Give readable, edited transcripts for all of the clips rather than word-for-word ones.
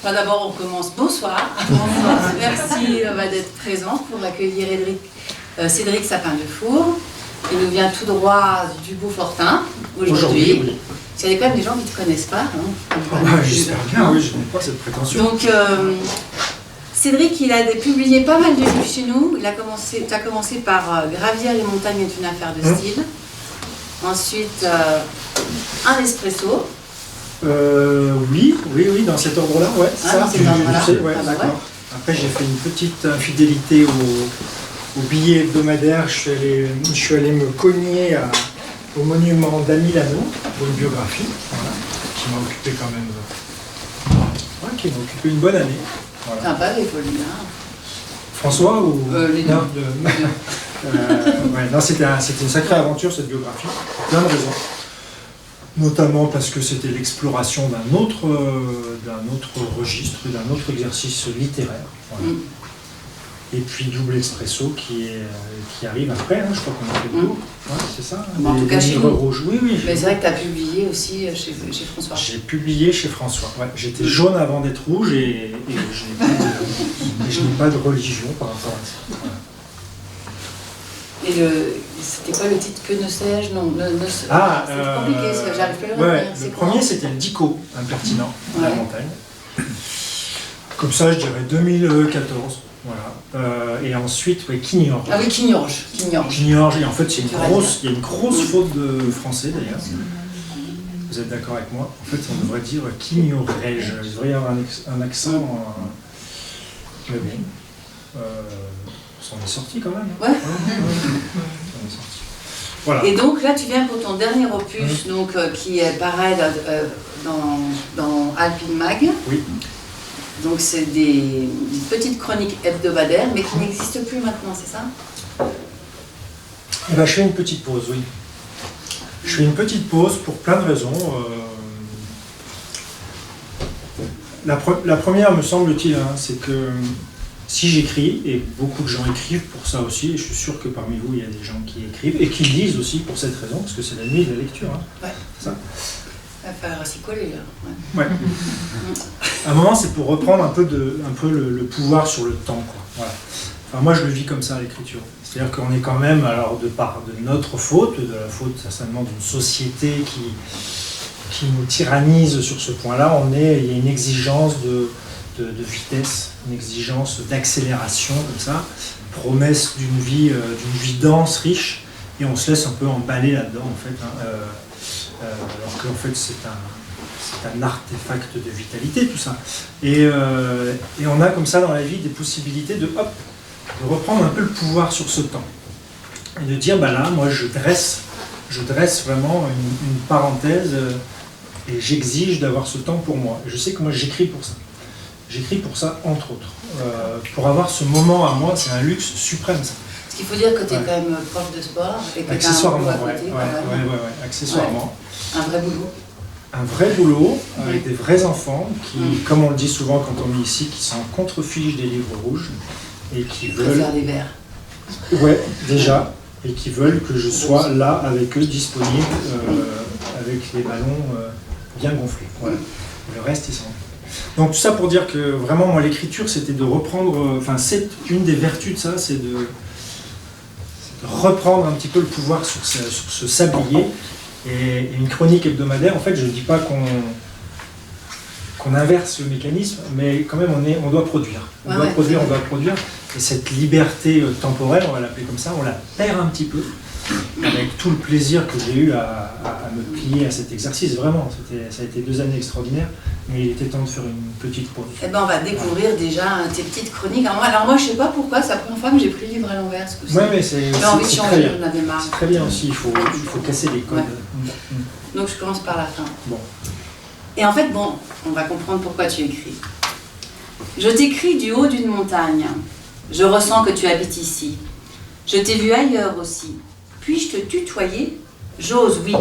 Enfin, d'abord, on commence. Bonsoir. Bonsoir. Merci d'être présent pour accueillir Cédric Sapin de Four. Il nous vient tout droit du Beaufortin aujourd'hui. Oui. Il y a quand même des gens qui ne te connaissent pas. J'espère bien, oui, je n'ai pas cette prétention. Donc, Cédric, il a publié pas mal de livres chez nous. Tu as commencé par Gravir les montagnes est une affaire de style. Ensuite, un espresso. Oui, dans cet ordre-là, ouais. Dans cet ordre-là. Ouais, d'accord. Ouais. Après, j'ai fait une petite infidélité au billet hebdomadaire. Je suis allé me cogner au monument d'Amilano pour une biographie, voilà, qui m'a occupé quand même. Qui m'a occupé une bonne année. Voilà. Sympa, les folies, hein. François ou les deux. Non, c'était une sacrée aventure cette biographie, pour plein de raisons. Notamment parce que c'était l'exploration d'un autre registre, d'un autre exercice littéraire. Voilà. Et puis Double Espresso qui arrive après, hein, je crois qu'on a fait le tour. Ouais, c'est ça. En tout cas chez nous. Rouge. Oui. Mais c'est vrai que tu as publié aussi chez François. J'ai publié chez François. Ouais. J'étais jaune avant d'être rouge et je n'ai pas de religion par rapport à ça. Voilà. Et c'était quoi le titre? Que ne sais-je? Non, c'est compliqué, j'arrive pas à le retenir. Le premier, c'était le Dico, impertinent, de la montagne. Comme ça, je dirais 2014. Voilà. Et ensuite, Quignorge. Ah oui, Quignorge. Quignorge, et en fait, il y a une grosse faute de français d'ailleurs. Vous êtes d'accord avec moi? En fait, on devrait dire Quignorège. Il devrait y avoir un accent. Mais bon. Ça en est sorti quand même. Ouais. Ça en est sorti. Voilà. Et donc là, tu viens pour ton dernier opus, donc, qui paraît dans Alpine Mag. Oui. Donc c'est des petites chroniques hebdomadaires, mais qui n'existent plus maintenant, c'est ça? Je fais une petite pause, oui. Je fais une petite pause pour plein de raisons. La première, me semble-t-il, c'est que si j'écris, et beaucoup de gens écrivent pour ça aussi, et je suis sûr que parmi vous, il y a des gens qui écrivent, et qui lisent aussi pour cette raison, parce que c'est la nuit de la lecture. Hein. Ouais. C'est ça. Il va falloir s'y coller, là. Ouais. À un moment, c'est pour reprendre un peu le pouvoir sur le temps, quoi. Voilà. Enfin, moi, je le vis comme ça, l'écriture. C'est-à-dire qu'on est quand même, alors de part de notre faute, de la faute certainement d'une société qui nous tyrannise sur ce point-là, il y a une exigence de vitesse, une exigence d'accélération, comme ça, promesse d'une vie dense, riche, et on se laisse un peu emballer là-dedans, en fait. Hein, alors qu'en fait, c'est un artefact de vitalité, tout ça. Et on a comme ça dans la vie des possibilités de reprendre un peu le pouvoir sur ce temps. Et de dire, là, moi, je dresse vraiment une parenthèse, et j'exige d'avoir ce temps pour moi. Et je sais que moi, j'écris pour ça. J'écris pour ça, entre autres. Pour avoir ce moment à moi, c'est un luxe suprême, ça. Parce qu'il faut dire que tu es quand même prof de sport. Et que accessoirement, à côté, accessoirement. Ouais. Un vrai boulot. Un vrai boulot, avec des vrais enfants qui, comme on le dit souvent quand on est ici, qui s'en contrefichent des livres rouges et qui veulent... faire des verres. Ouais, déjà. Et qui veulent que je sois là avec eux, disponible, avec les ballons bien gonflés. Voilà. Le reste, ils sont... Donc tout ça pour dire que vraiment, moi, l'écriture, c'était de reprendre... c'est une des vertus de ça, c'est de reprendre un petit peu le pouvoir sur ce sablier. Et une chronique hebdomadaire, en fait, je ne dis pas qu'on inverse le mécanisme, mais quand même, on doit produire. On doit produire. Et cette liberté temporelle, on va l'appeler comme ça, on la perd un petit peu, avec tout le plaisir que j'ai eu à me plier à cet exercice. Vraiment, ça a été 2 années extraordinaires, mais il était temps de faire une petite pause. Eh ben, on va découvrir déjà tes petites chroniques. Alors moi, je ne sais pas pourquoi, c'est la première fois que j'ai pris le livre à l'envers. Oui, mais c'est très bien. C'est très bien aussi, il faut casser les codes. Ouais. Donc je commence par la fin. Bon. Et en fait, on va comprendre pourquoi tu écris. Je t'écris du haut d'une montagne. Je ressens que tu habites ici. Je t'ai vu ailleurs aussi. Puis-je te tutoyer? J'ose, oui.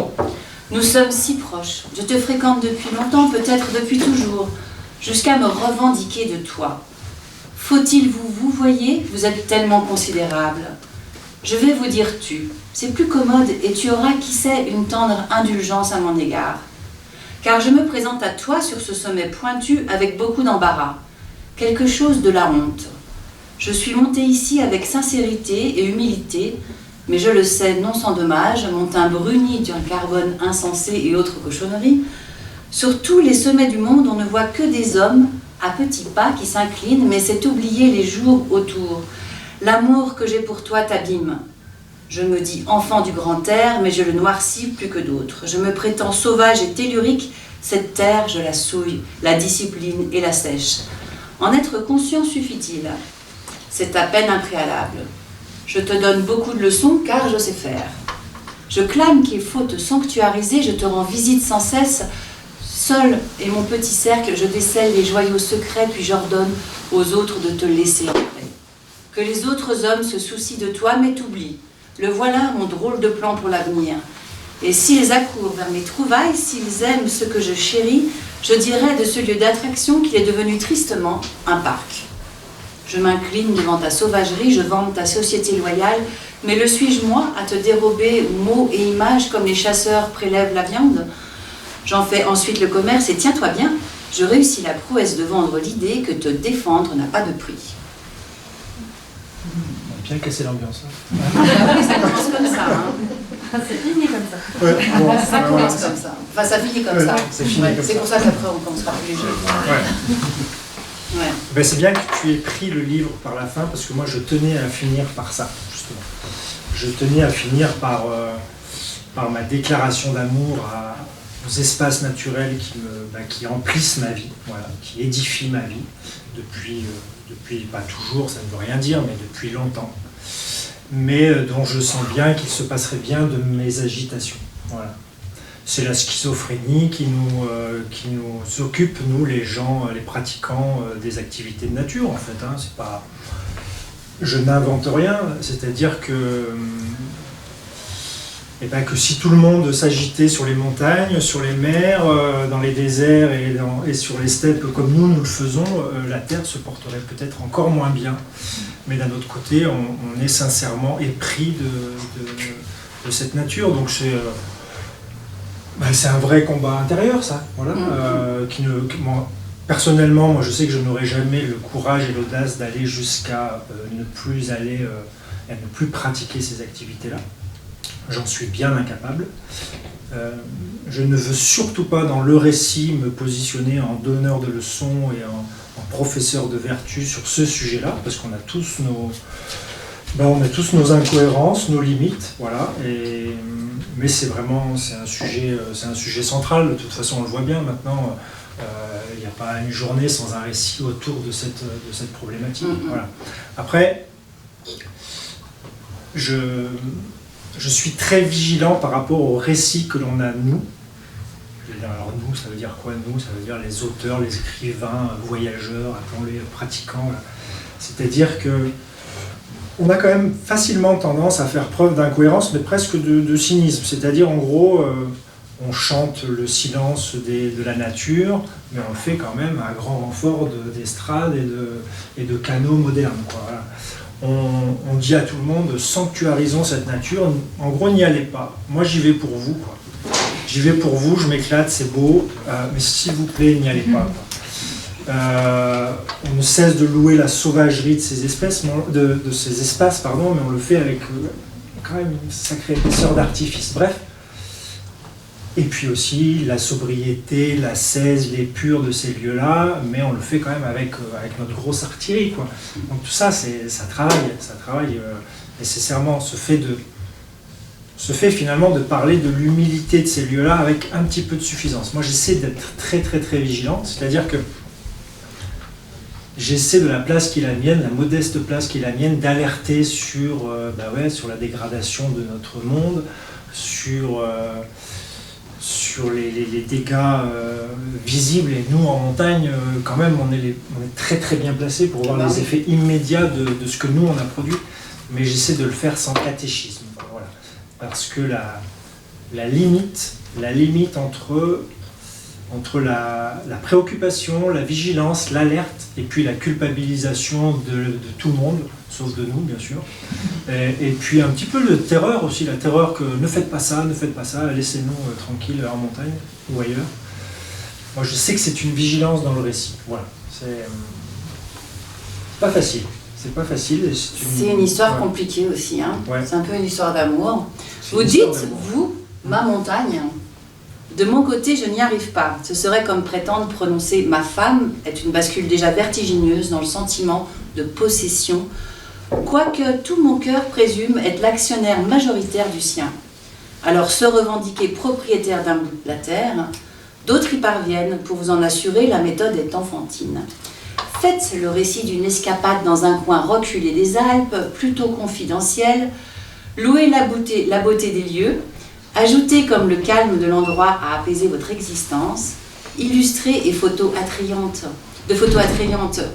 Nous sommes si proches. Je te fréquente depuis longtemps, peut-être depuis toujours, jusqu'à me revendiquer de toi. Faut-il vous voyez? Vous êtes tellement considérable. Je vais vous dire tu. C'est plus commode et tu auras, qui sait, une tendre indulgence à mon égard. car je me présente à toi sur ce sommet pointu avec beaucoup d'embarras, quelque chose de la honte. Je suis montée ici avec sincérité et humilité, mais je le sais non sans dommage, mon teint bruni d'un carbone insensé et autres cochonneries. Sur tous les sommets du monde, on ne voit que des hommes à petits pas qui s'inclinent, mais c'est oublier les jours autour. L'amour que j'ai pour toi t'abîme. Je me dis enfant du grand air, mais je le noircis plus que d'autres. Je me prétends sauvage et tellurique, cette terre, je la souille, la discipline et la sèche. En être conscient suffit-il? C'est à peine un préalable. Je te donne beaucoup de leçons car je sais faire. Je clame qu'il faut te sanctuariser, je te rends visite sans cesse. Seul et mon petit cercle, je décèle les joyaux secrets, puis j'ordonne aux autres de te laisser entrer. Que les autres hommes se soucient de toi, mais t'oublient. Le voilà mon drôle de plan pour l'avenir. Et s'ils accourent vers mes trouvailles, s'ils aiment ce que je chéris, je dirais de ce lieu d'attraction qu'il est devenu tristement un parc. Je m'incline devant ta sauvagerie, je vante ta société loyale, mais le suis-je moi à te dérober mots et images comme les chasseurs prélèvent la viande? J'en fais ensuite le commerce et tiens-toi bien, je réussis la prouesse de vendre l'idée que te défendre n'a pas de prix. On a bien cassé l'ambiance. Ça commence comme ça. Hein. C'est fini comme ça. Ouais, bon, Ça commence comme ça. Enfin, ça finit comme ça. C'est pour ça qu'après, on commencera plus léger. Ouais. Ben, c'est bien que tu aies pris le livre par la fin, parce que moi, je tenais à finir par ça, justement. Je tenais à finir par ma déclaration d'amour aux espaces naturels qui emplissent ma vie, voilà, qui édifient ma vie, depuis, pas toujours, ça ne veut rien dire, mais depuis longtemps. Mais dont je sens bien qu'il se passerait bien de mes agitations. Voilà. C'est la schizophrénie qui nous occupe, nous les gens, les pratiquants des activités de nature en fait. Hein. C'est pas... Je n'invente rien, c'est-à-dire que si tout le monde s'agitait sur les montagnes, sur les mers, dans les déserts et sur les steppes comme nous le faisons, la Terre se porterait peut-être encore moins bien. Mais d'un autre côté, on est sincèrement épris de cette nature. Donc c'est un vrai combat intérieur, ça. Voilà. Personnellement, moi, je sais que je n'aurai jamais le courage et l'audace d'aller jusqu'à ne plus pratiquer ces activités-là. J'en suis bien incapable. Je ne veux surtout pas, dans le récit, me positionner en donneur de leçons et en professeur de vertu sur ce sujet-là, parce qu'on a tous nos incohérences, nos limites, voilà. Mais c'est un sujet central. De toute façon, on le voit bien maintenant. Il n'y a pas une journée sans un récit autour de cette problématique. Voilà. Après, je suis très vigilant par rapport au récit que l'on a, nous. Alors nous, ça veut dire quoi, nous? Ça veut dire les auteurs, les écrivains, voyageurs, appelons-les pratiquants. Là. C'est-à-dire que on a quand même facilement tendance à faire preuve d'incohérence, mais presque de cynisme. C'est-à-dire, en gros, on chante le silence de la nature, mais on le fait quand même à grand renfort d'estrades et de canaux modernes. Quoi. Voilà. On dit à tout le monde, sanctuarisons cette nature. En gros, n'y allez pas. Moi, j'y vais pour vous. Quoi. J'y vais pour vous, je m'éclate, c'est beau, mais s'il vous plaît, n'y allez pas. On ne cesse de louer la sauvagerie de ces espèces, de ces espaces, mais on le fait avec quand même une sacrée épaisseur d'artifice. Bref. Et puis aussi la sobriété, l'ascèse, l'épure de ces lieux-là, mais on le fait quand même avec notre grosse artillerie, quoi. Donc tout ça, ça travaille nécessairement, se fait finalement de parler de l'humilité de ces lieux-là avec un petit peu de suffisance. Moi, j'essaie d'être très très très vigilante, c'est-à-dire que j'essaie de la place qui est la mienne, la modeste place qui est la mienne, d'alerter sur la dégradation de notre monde, sur les dégâts visibles. Et nous, en montagne, quand même, on est très très bien placés pour voir les effets immédiats de ce que nous, on a produit. Mais j'essaie de le faire sans catéchisme. Voilà. Parce que la limite entre la préoccupation, la vigilance, l'alerte, et puis la culpabilisation de tout le monde, sauf de nous, bien sûr. Et puis un petit peu de terreur aussi, la terreur que ne faites pas ça, laissez-nous tranquilles en montagne ou ailleurs. moi je sais que c'est une vigilance dans le récit. Voilà. C'est pas facile. C'est pas facile. C'est une histoire compliquée aussi. Hein. Ouais. C'est un peu une histoire d'amour. Vous dites, vous, ma montagne, de mon côté, je n'y arrive pas. Ce serait comme prétendre prononcer ma femme est une bascule déjà vertigineuse dans le sentiment de possession, quoique tout mon cœur présume être l'actionnaire majoritaire du sien. Alors se revendiquer propriétaire d'un bout de la terre, d'autres y parviennent, pour vous en assurer, la méthode est enfantine. Faites le récit d'une escapade dans un coin reculé des Alpes, plutôt confidentiel, louez la beauté des lieux, ajoutez comme le calme de l'endroit à apaiser votre existence, illustrez de photos attrayantes,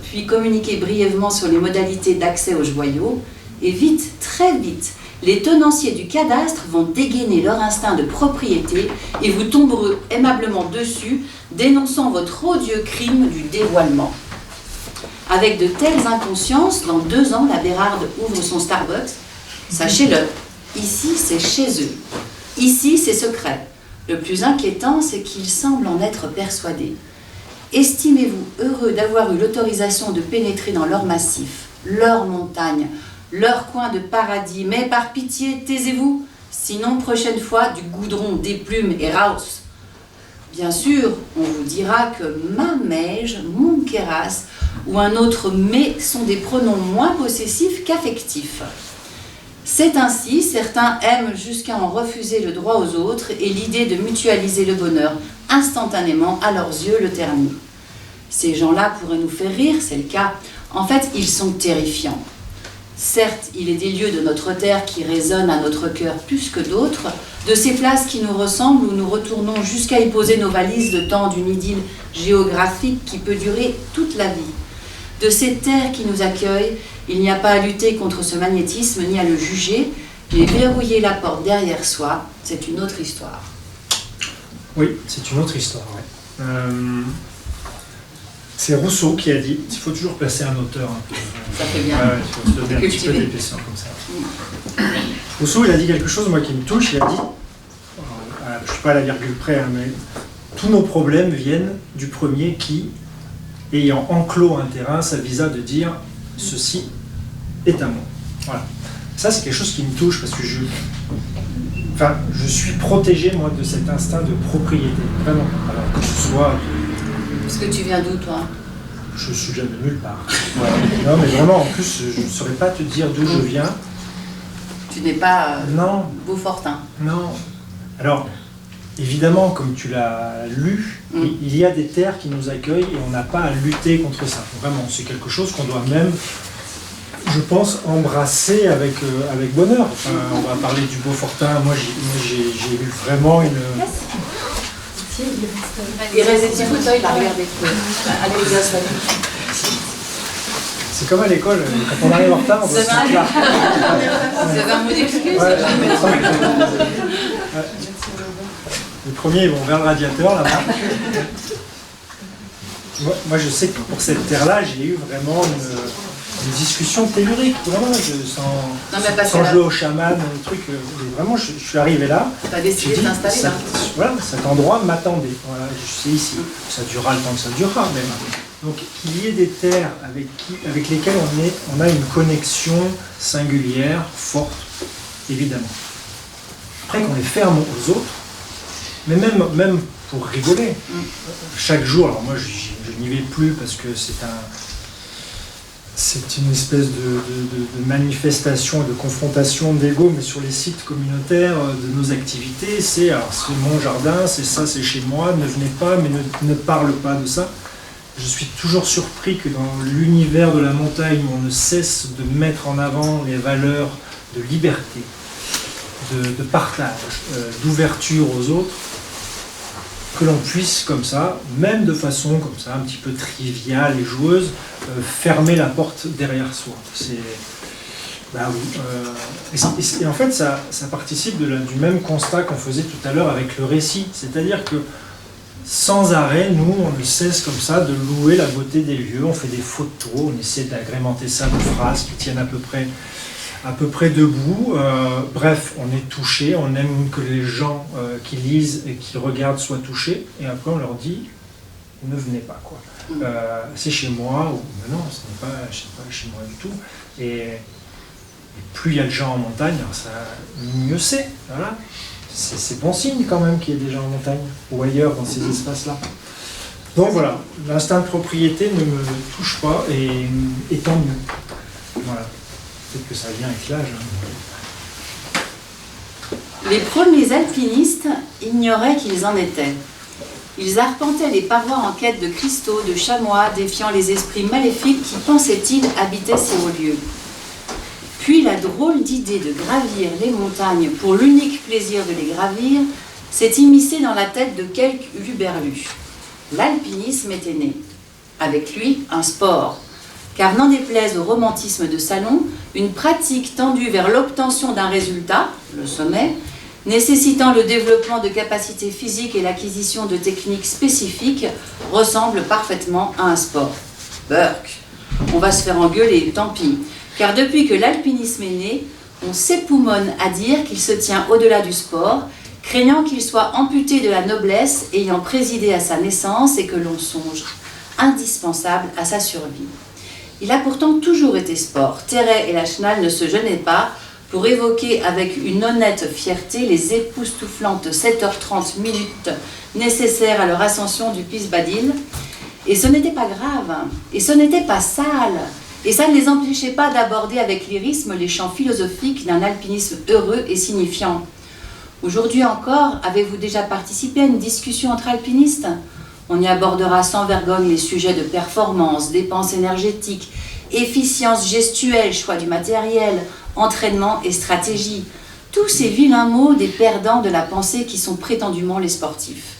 puis communiquez brièvement sur les modalités d'accès aux joyaux, et vite, très vite, les tenanciers du cadastre vont dégainer leur instinct de propriété et vous tomberez aimablement dessus, dénonçant votre odieux crime du dévoilement. Avec de telles inconsciences, dans 2 ans, la Bérarde ouvre son Starbucks. Sachez-le, ici c'est chez eux. Ici c'est secret. Le plus inquiétant, c'est qu'ils semblent en être persuadés. Estimez-vous heureux d'avoir eu l'autorisation de pénétrer dans leur massif, leur montagne, leur coin de paradis, mais par pitié, taisez-vous, sinon prochaine fois du goudron, des plumes et raus. Bien sûr, on vous dira que ma mège, mon kéras ou un autre mais sont des pronoms moins possessifs qu'affectifs. C'est ainsi, certains aiment jusqu'à en refuser le droit aux autres et l'idée de mutualiser le bonheur instantanément à leurs yeux le ternit. Ces gens-là pourraient nous faire rire, c'est le cas. En fait, ils sont terrifiants. Certes, il est des lieux de notre terre qui résonnent à notre cœur plus que d'autres, de ces places qui nous ressemblent où nous retournons jusqu'à y poser nos valises le temps d'une idylle géographique qui peut durer toute la vie. De ces terres qui nous accueillent, il n'y a pas à lutter contre ce magnétisme ni à le juger, mais verrouiller la porte derrière soi, c'est une autre histoire. Oui, c'est une autre histoire. Ouais. C'est Rousseau qui a dit, il faut toujours placer un auteur un peu. Ça fait bien. Il faut se donner un petit peu d'épaisseur comme ça. Rousseau, il a dit quelque chose, moi, qui me touche. Il a dit, je ne suis pas à la virgule près, hein, mais tous nos problèmes viennent du premier qui, ayant enclos un terrain, s'avisa de dire « ceci est à moi ». Voilà. Ça, c'est quelque chose qui me touche parce que je suis protégé, moi, de cet instinct de propriété. Vraiment. Alors que ce soit... Parce que tu viens d'où, toi? Je suis jamais de nulle part. Ouais. Non, mais vraiment, en plus, je ne saurais pas te dire d'où je viens. Tu n'es pas non. Beaufortin. Non. Alors, évidemment, comme tu l'as lu, il y a des terres qui nous accueillent et on n'a pas à lutter contre ça. Vraiment, c'est quelque chose qu'on doit même, je pense, embrasser avec bonheur. On va parler du Beaufortin. Moi, j'ai eu vraiment une... Il reste des petits fauteuils, là, regardez. Allez, les installer. C'est comme à l'école, quand on arrive en retard, on doit se mettre là. Vous avez un mot d'excuse? Les premiers, ils vont vers le radiateur, là-bas. Moi, je sais que pour cette terre-là, j'ai eu vraiment une discussion tellurique, vraiment, sans jouer au chaman, le truc. Vraiment, je suis arrivé là. Tu as décidé de t'installer là. Voilà, cet endroit m'attendait. Voilà, c'est ici. Ça durera le temps que ça durera, même. Donc, qu'il y ait des terres avec lesquelles on a une connexion singulière, forte, évidemment. Après, qu'on les ferme aux autres, mais même pour rigoler. Chaque jour, alors moi, je n'y vais plus parce que c'est une espèce de manifestation et de confrontation d'ego, mais sur les sites communautaires de nos activités, c'est mon jardin, c'est ça, c'est chez moi, ne venez pas, mais ne parle pas de ça. Je suis toujours surpris que dans l'univers de la montagne, où on ne cesse de mettre en avant les valeurs de liberté, de partage, d'ouverture aux autres, que l'on puisse comme ça, même de façon comme ça, un petit peu triviale et joueuse, fermer la porte derrière soi. Et en fait, ça participe du même constat qu'on faisait tout à l'heure avec le récit. C'est-à-dire que sans arrêt, nous, on ne cesse comme ça de louer la beauté des lieux, on fait des photos, on essaie d'agrémenter ça de phrases qui tiennent à peu près debout. Bref, on est touché, on aime que les gens qui lisent et qui regardent soient touchés, et après on leur dit ne venez pas, quoi. C'est chez moi, ou non, ce n'est pas chez moi du tout. Et plus il y a de gens en montagne, ça, mieux c'est. Voilà. C'est bon signe quand même qu'il y ait des gens en montagne ou ailleurs dans ces espaces-là. Donc voilà, l'instinct de propriété ne me touche pas et tant mieux. Voilà. Peut-être que ça vient avec l'âge. Les premiers alpinistes ignoraient qu'ils en étaient. Ils arpentaient les parois en quête de cristaux, de chamois, défiant les esprits maléfiques qui, pensaient-ils, habitaient ces hauts lieux. Puis la drôle d'idée de gravir les montagnes pour l'unique plaisir de les gravir s'est immiscée dans la tête de quelques huluberlus. L'alpinisme était né. Avec lui, un sport. Car n'en déplaise au romantisme de salon, une pratique tendue vers l'obtention d'un résultat, le sommet, nécessitant le développement de capacités physiques et l'acquisition de techniques spécifiques, ressemble parfaitement à un sport. Burk, on va se faire engueuler, tant pis. Car depuis que l'alpinisme est né, on s'époumonne à dire qu'il se tient au-delà du sport, craignant qu'il soit amputé de la noblesse ayant présidé à sa naissance et que l'on songe indispensable à sa survie. Il a pourtant toujours été sport. Terray et Lachenal ne se gênaient pas pour évoquer avec une honnête fierté les époustouflantes 7h30 minutes nécessaires à leur ascension du Pisbadil. Et ce n'était pas grave, et ce n'était pas sale, et ça ne les empêchait pas d'aborder avec lyrisme les champs philosophiques d'un alpinisme heureux et signifiant. Aujourd'hui encore, avez-vous déjà participé à une discussion entre alpinistes ? On y abordera sans vergogne les sujets de performance, dépenses énergétiques, efficience gestuelle, choix du matériel, entraînement et stratégie. Tous ces vilains mots des perdants de la pensée qui sont prétendument les sportifs.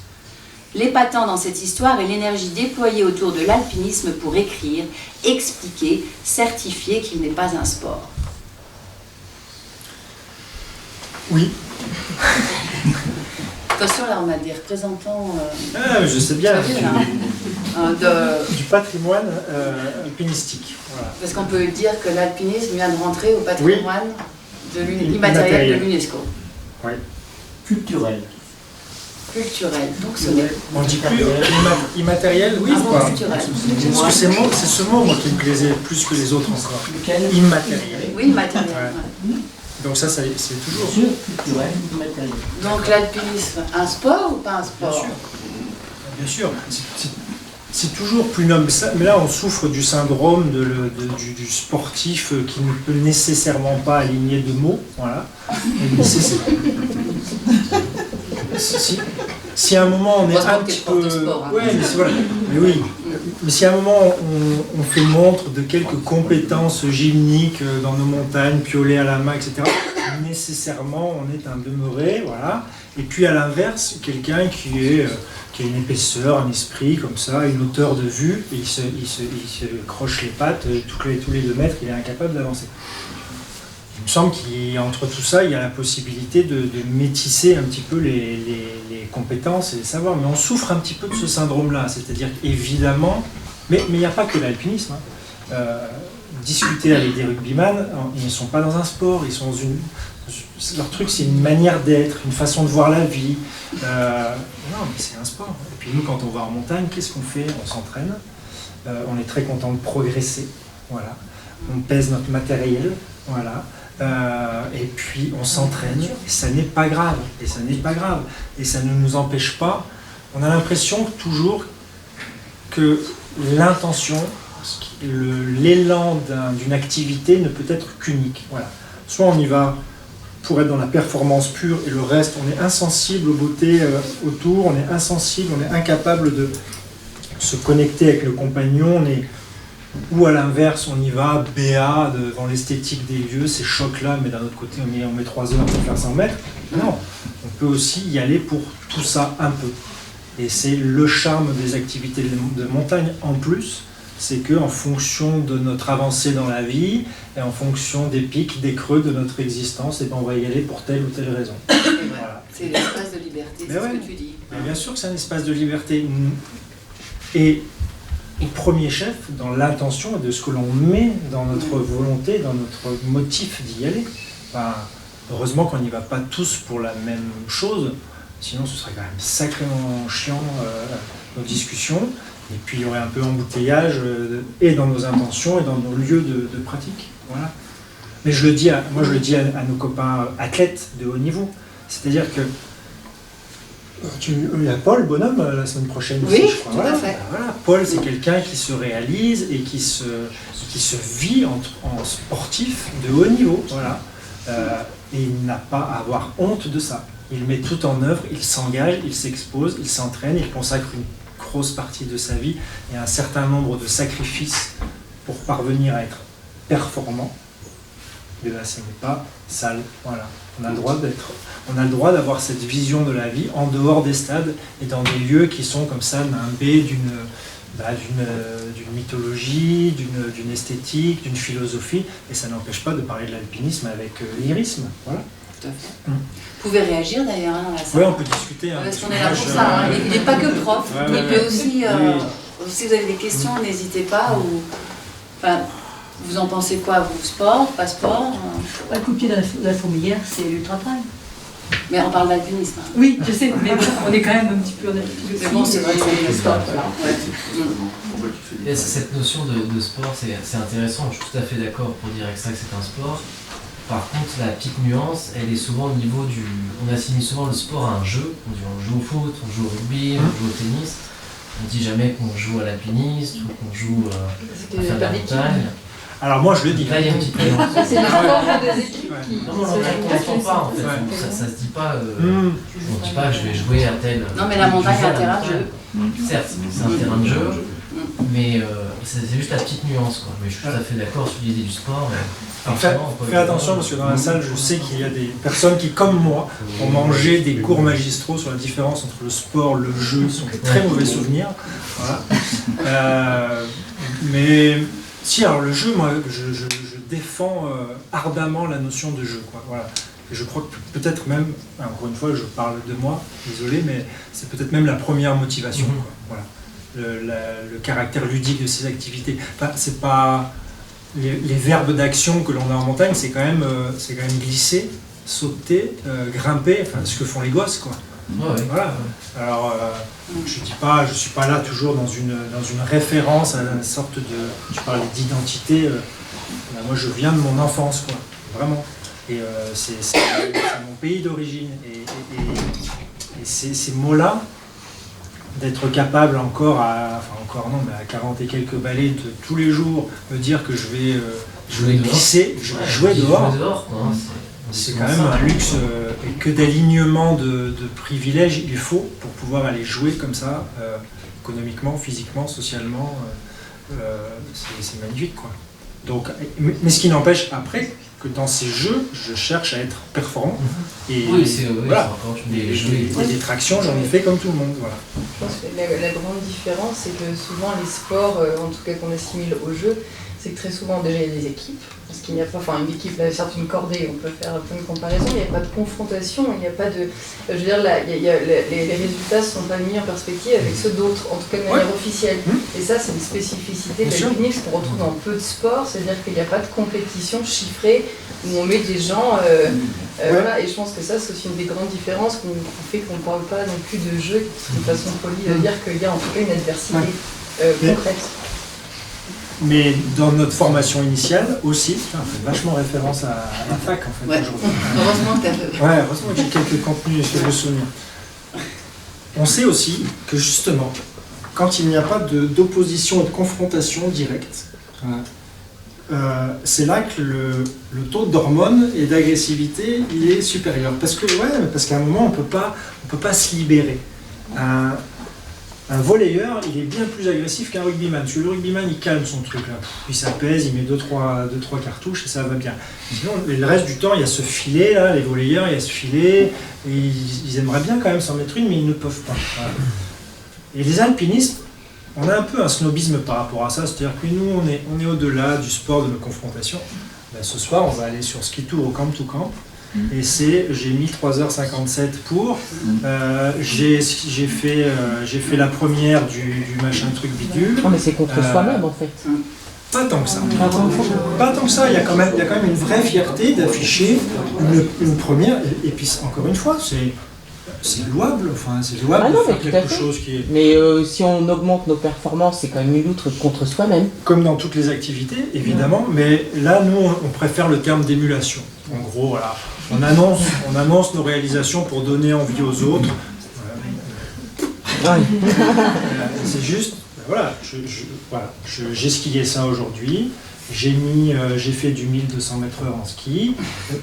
L'épatant dans cette histoire est l'énergie déployée autour de l'alpinisme pour écrire, expliquer, certifier qu'il n'est pas un sport. Oui. Attention, là, on a des représentants je sais bien, du du patrimoine alpinistique. Voilà. Parce qu'on peut dire que l'alpinisme vient de rentrer au patrimoine immatériel de l'UNESCO. Oui. Culturel. Culturel, donc ce n'est on dit plus immatériel, oui, ou pas culturel. Parce que c'est ce mot moi, qui me plaisait plus que les autres encore. Lequel ? Immatériel. Oui, immatériel. Ouais. Donc ça c'est toujours. Culturel, immatériel. Donc l'alpinisme, un sport ou pas un sport ? Bien sûr. C'est toujours plus noble. Mais là, on souffre du syndrome du sportif qui ne peut nécessairement pas aligner de mots. Voilà. Si à un moment on est un petit peu... Sport, hein. Ouais, mais oui. Mais si à un moment on fait montre de quelques compétences gymniques dans nos montagnes, piolets à la main, etc., nécessairement on est un demeuré, voilà. Et puis à l'inverse, quelqu'un qui a une épaisseur, un esprit comme ça, une hauteur de vue, et il se croche les pattes, tous les 2 mètres, il est incapable d'avancer. Il me semble qu'entre tout ça, il y a la possibilité de métisser un petit peu les compétences et les savoirs. Mais on souffre un petit peu de ce syndrome-là. C'est-à-dire qu'évidemment, mais il n'y a pas que l'alpinisme. Discuter avec des rugbyman, ils ne sont pas dans un sport, ils sont dans une... Leur truc, c'est une manière d'être, une façon de voir la vie. Non, mais c'est un sport. Et puis nous, quand on va en montagne, qu'est-ce qu'on fait ? On s'entraîne. On est très content de progresser. Voilà. On pèse notre matériel. Voilà. Et puis on s'entraîne. Et ça n'est pas grave. Et ça n'est pas grave. Et ça ne nous empêche pas. On a l'impression toujours que l'intention, l'élan d'une activité ne peut être qu'unique. Voilà. Soit on y va pour être dans la performance pure et le reste, on est insensible aux beautés autour, on est insensible, on est incapable de se connecter avec le compagnon, ou à l'inverse, on y va béat devant l'esthétique des lieux, ces chocs-là, mais d'un autre côté, on met 3 heures pour faire 100 mètres. Non, on peut aussi y aller pour tout ça un peu. Et c'est le charme des activités de montagne en plus, c'est qu'en fonction de notre avancée dans la vie, et en fonction des pics, des creux de notre existence, et ben on va y aller pour telle ou telle raison. Voilà. C'est l'espace de liberté, c'est ce que tu dis. Mais bien sûr que c'est un espace de liberté. Et au premier chef, dans l'intention de ce que l'on met dans notre volonté, dans notre motif d'y aller. Enfin, heureusement qu'on n'y va pas tous pour la même chose, Sinon, ce serait quand même sacrément chiant nos discussions. Et puis, il y aurait un peu embouteillage et dans nos intentions et dans nos lieux de pratique. Voilà. Mais je le dis à nos copains athlètes de haut niveau. C'est-à-dire que il y a Paul Bonhomme la semaine prochaine aussi, Oui, je crois. tout à fait. Voilà. Paul, c'est quelqu'un qui se réalise et qui se vit en sportif de haut niveau. Voilà. Et il n'a pas à avoir honte de ça. Il met tout en œuvre, il s'engage, il s'expose, il s'entraîne, il consacre une grosse partie de sa vie et un certain nombre de sacrifices pour parvenir à être performant. Et là, ce n'est pas sale. Voilà. On a le droit d'avoir cette vision de la vie en dehors des stades et dans des lieux qui sont comme ça nimbés d'une mythologie, d'une esthétique, d'une philosophie. Et ça n'empêche pas de parler de l'alpinisme avec lyrisme. Voilà. Tout à fait. Vous pouvez réagir d'ailleurs à ça. Oui, on peut discuter. Parce qu'on est là pour ça. Il n'est pas que prof. Il peut aussi. Si vous avez des questions, n'hésitez pas. Enfin, vous en pensez quoi, vous? Sport, pas sport? Le coup de pied de la fourmilière, c'est l'ultra-trail. Mais on parle d'alpinisme. Oui, je sais, mais bon, on est quand même un petit peu en alpinisme. Mais bon, c'est vrai que c'est le sport. Et cette notion de sport, c'est intéressant. Je suis tout à fait d'accord pour dire avec ça que c'est un sport. Par contre, la petite nuance, elle est souvent au niveau du... On assimile souvent le sport à un jeu. On dit on joue au foot, on joue au rugby, on joue au tennis. On dit jamais qu'on joue à l'alpinisme ou qu'on joue à faire de la montagne. Alors moi je le dis. Là, il y a une petite nuance. C'est le sport des équipes qui Non, on l'entend pas en fait. Ouais. Ça se dit pas. On dit pas je vais jouer à tel. Non, mais la montagne est un terrain de jeu. Certes, c'est un terrain de jeu, mais c'est juste la petite nuance, quoi. Mais je suis tout à fait d'accord sur l'idée du sport. Alors, fais attention parce que dans la salle, je sais qu'il y a des personnes qui, comme moi, ont mangé des cours magistraux sur la différence entre le sport, le jeu, ce sont des très mauvais souvenirs. Voilà. Mais si, alors le jeu, moi, je défends ardemment la notion de jeu, quoi. Voilà. Et je crois que peut-être même, encore une fois, je parle de moi, désolé, mais c'est peut-être même la première motivation, quoi. Voilà. Le caractère ludique de ces activités. Enfin, c'est pas... Les verbes d'action que l'on a en montagne, c'est quand même glisser, sauter, grimper, enfin ce que font les gosses, quoi. Ouais. Voilà. Alors, je suis pas là toujours dans une référence à une sorte de, tu parlais d'identité. Moi, je viens de mon enfance, quoi. Vraiment. Et c'est mon pays d'origine. Et ces mots-là, d'être capable encore à 40 et quelques balais de tous les jours, me dire que je vais glisser, je vais jouer dehors, c'est quand même un luxe et que d'alignement de privilèges il faut pour pouvoir aller jouer comme ça, économiquement, physiquement, socialement, c'est magnifique, quoi. Donc, mais ce qui n'empêche après que dans ces jeux, je cherche à être performant. Et voilà. Et des tractions, j'en ai fait comme tout le monde. Voilà. Je pense que la grande différence, c'est que souvent les sports, en tout cas qu'on assimile au jeu, c'est que très souvent déjà il y a des équipes. Parce qu'il n'y a pas, une équipe, là, certes une cordée, on peut faire un peu une comparaison, il n'y a pas de confrontation, il n'y a pas de... Je veux dire, là, les résultats ne sont pas mis en perspective avec ceux d'autres, en tout cas de manière officielle. Et ça, c'est une spécificité de l'alpinisme qu'on retrouve dans peu de sports, c'est-à-dire qu'il n'y a pas de compétition chiffrée où on met des gens... Voilà, et je pense que ça, c'est aussi une des grandes différences qu'on fait qu'on ne parle pas non plus de jeu, c'est une façon polie de dire qu'il y a en tout cas une adversité concrète. Mais dans notre formation initiale aussi, on fait vachement référence à la fac en fait aujourd'hui. Heureusement que tu as fait. Ouais, heureusement que j'ai quelques contenus sur le souvenir. On sait aussi que justement, quand il n'y a pas d'opposition et de confrontation directe, c'est là que le taux d'hormones et d'agressivité il est supérieur. Parce qu'à un moment, on peut pas se libérer. Un volleyeur, il est bien plus agressif qu'un rugbyman. Parce que le rugbyman, il calme son truc, là. Il s'apaise, il met 2-3 cartouches et ça va bien. Sinon, le reste du temps, il y a ce filet, là, les volleyeurs, il y a ce filet. Et ils aimeraient bien quand même s'en mettre une, mais ils ne peuvent pas. Voilà. Et les alpinistes, on a un peu un snobisme par rapport à ça. C'est-à-dire que nous, on est au-delà du sport, de nos confrontations. Ben, ce soir, on va aller sur ski tour au Camp to Camp. Et j'ai mis 3h57 pour. J'ai fait la première du machin truc bidule. Non, mais c'est contre soi-même en fait. Pas tant que ça. Pas tant que ça. Il y a quand même une vraie fierté d'afficher une première. Et puis encore une fois, C'est louable, enfin, c'est louable Ah non, de faire mais tout à quelque fait. chose qui est... Mais si on augmente nos performances, c'est quand même une lutte contre soi-même. Comme dans toutes les activités, évidemment, mais là, nous, on préfère le terme d'émulation. En gros, voilà, on annonce nos réalisations pour donner envie aux autres. Ouais. C'est juste, voilà, j'ai skié ça aujourd'hui. J'ai fait du 1200 m/h en ski,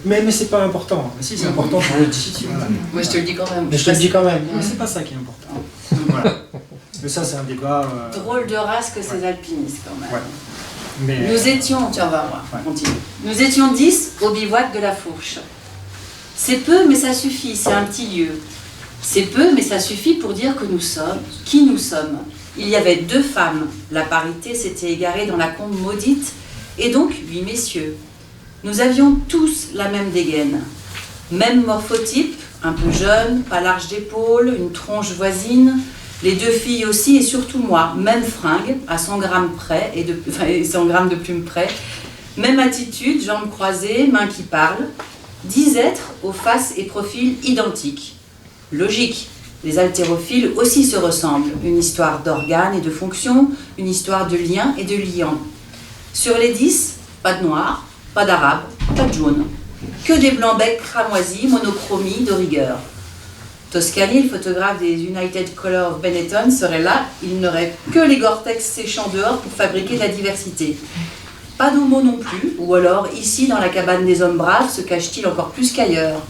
mais c'est pas important. Mais si, c'est important, je le dis. Voilà. Moi, je te le dis quand même. Mais je te le dis quand même, mais c'est pas ça qui est important. Voilà. Mais ça, c'est un débat. Drôle de race que ces alpinistes, quand même. Ouais. Mais, Nous étions, tiens, on va voir, Ouais. continue. Nous étions 10 au bivouac de la Fourche. C'est peu, mais ça suffit, c'est un petit lieu. C'est peu, mais ça suffit pour dire que nous sommes, qui nous sommes. Il y avait 2 femmes, la parité s'était égarée dans la combe maudite, et donc 8 messieurs. Nous avions tous la même dégaine, même morphotype, un peu jeune, pas large d'épaules, une tronche voisine, les 2 filles aussi, et surtout moi, même fringue, à 100 grammes près, 100 grammes de plume près, même attitude, jambes croisées, mains qui parlent, 10 êtres aux faces et profils identiques. Logique, les haltérophiles aussi se ressemblent, une histoire d'organes et de fonctions, une histoire de liens et de liants. Sur les 10, pas de noir, pas d'arabe, pas de jaune, que des blancs-becs cramoisis, monochromie de rigueur. Toscani, le photographe des United Color of Benetton, serait là, il n'aurait que les Gore-Tex séchant dehors pour fabriquer de la diversité. Pas d'homo non plus, ou alors, ici, dans la cabane des hommes braves, se cache-t-il encore plus qu'ailleurs.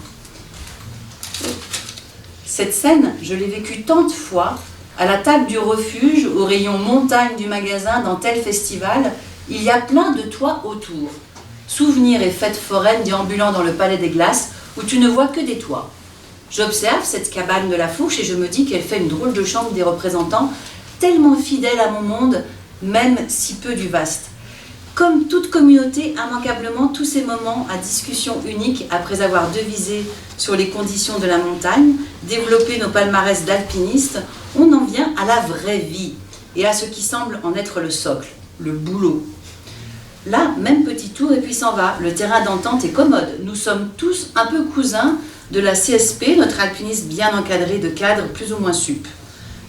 Cette scène, je l'ai vécue tant de fois, à la table du refuge, au rayon montagne du magasin, dans tel festival, il y a plein de toits autour. Souvenirs et fêtes foraines déambulant dans le palais des glaces, où tu ne vois que des toits. J'observe cette cabane de la Fourche et je me dis qu'elle fait une drôle de chambre des représentants, tellement fidèle à mon monde, même si peu du vaste. Comme toute communauté, immanquablement, tous ces moments à discussion unique, après avoir devisé sur les conditions de la montagne, développé nos palmarès d'alpinistes, on en vient à la vraie vie et à ce qui semble en être le socle, le boulot. Là, même petit tour et puis s'en va. Le terrain d'entente est commode. Nous sommes tous un peu cousins de la CSP, notre alpiniste bien encadré de cadres plus ou moins sup.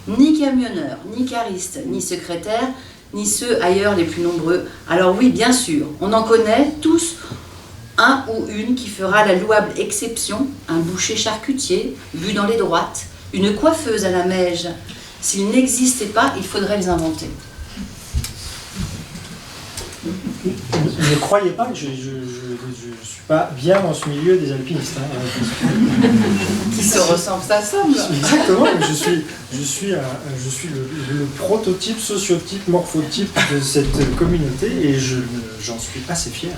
Ni camionneurs, ni caristes, ni secrétaires, ni ceux ailleurs les plus nombreux. Alors oui, bien sûr, on en connaît tous un ou une qui fera la louable exception, un boucher charcutier, vu dans les droites, une coiffeuse à la mèche. S'ils n'existaient pas, il faudrait les inventer. Ne croyez pas que je suis pas bien dans ce milieu des alpinistes. Hein. Qui se ressemblent, ça semble. Exactement, je suis le prototype, sociotype, morphotype de cette communauté et j'en suis assez fier.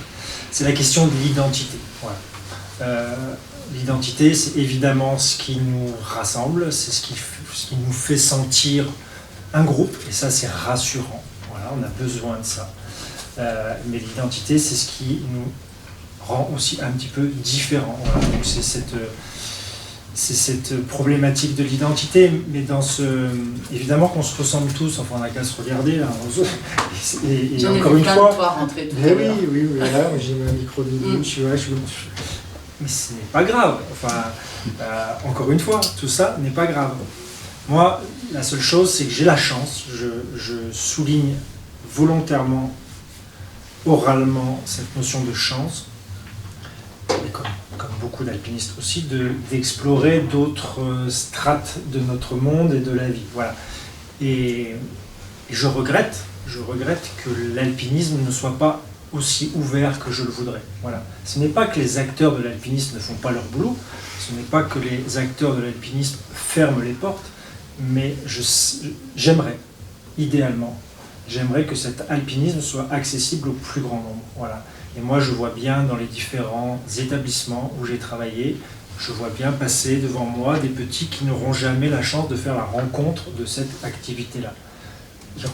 C'est la question de l'identité. Voilà. L'identité, c'est évidemment ce qui nous rassemble, c'est ce qui nous fait sentir un groupe, et ça c'est rassurant. Voilà, on a besoin de ça. Mais l'identité, c'est ce qui nous rend aussi un petit peu différents. Voilà. Donc c'est cette problématique de l'identité, mais évidemment qu'on se ressemble tous, enfin on n'a qu'à se regarder là, et encore une fois. Oui, voilà, j'ai mis un micro de mais ce n'est pas grave. Enfin, encore une fois, tout ça n'est pas grave. Moi, la seule chose, c'est que j'ai la chance, je souligne volontairement, oralement, cette notion de chance, et comme beaucoup d'alpinistes aussi, d'explorer d'autres strates de notre monde et de la vie. Voilà. Et je regrette que l'alpinisme ne soit pas aussi ouvert que je le voudrais. Voilà. Ce n'est pas que les acteurs de l'alpinisme ne font pas leur boulot, ce n'est pas que les acteurs de l'alpinisme ferment les portes, mais j'aimerais, idéalement, que cet alpinisme soit accessible au plus grand nombre. Voilà. Et moi, je vois bien dans les différents établissements où j'ai travaillé, je vois bien passer devant moi des petits qui n'auront jamais la chance de faire la rencontre de cette activité-là.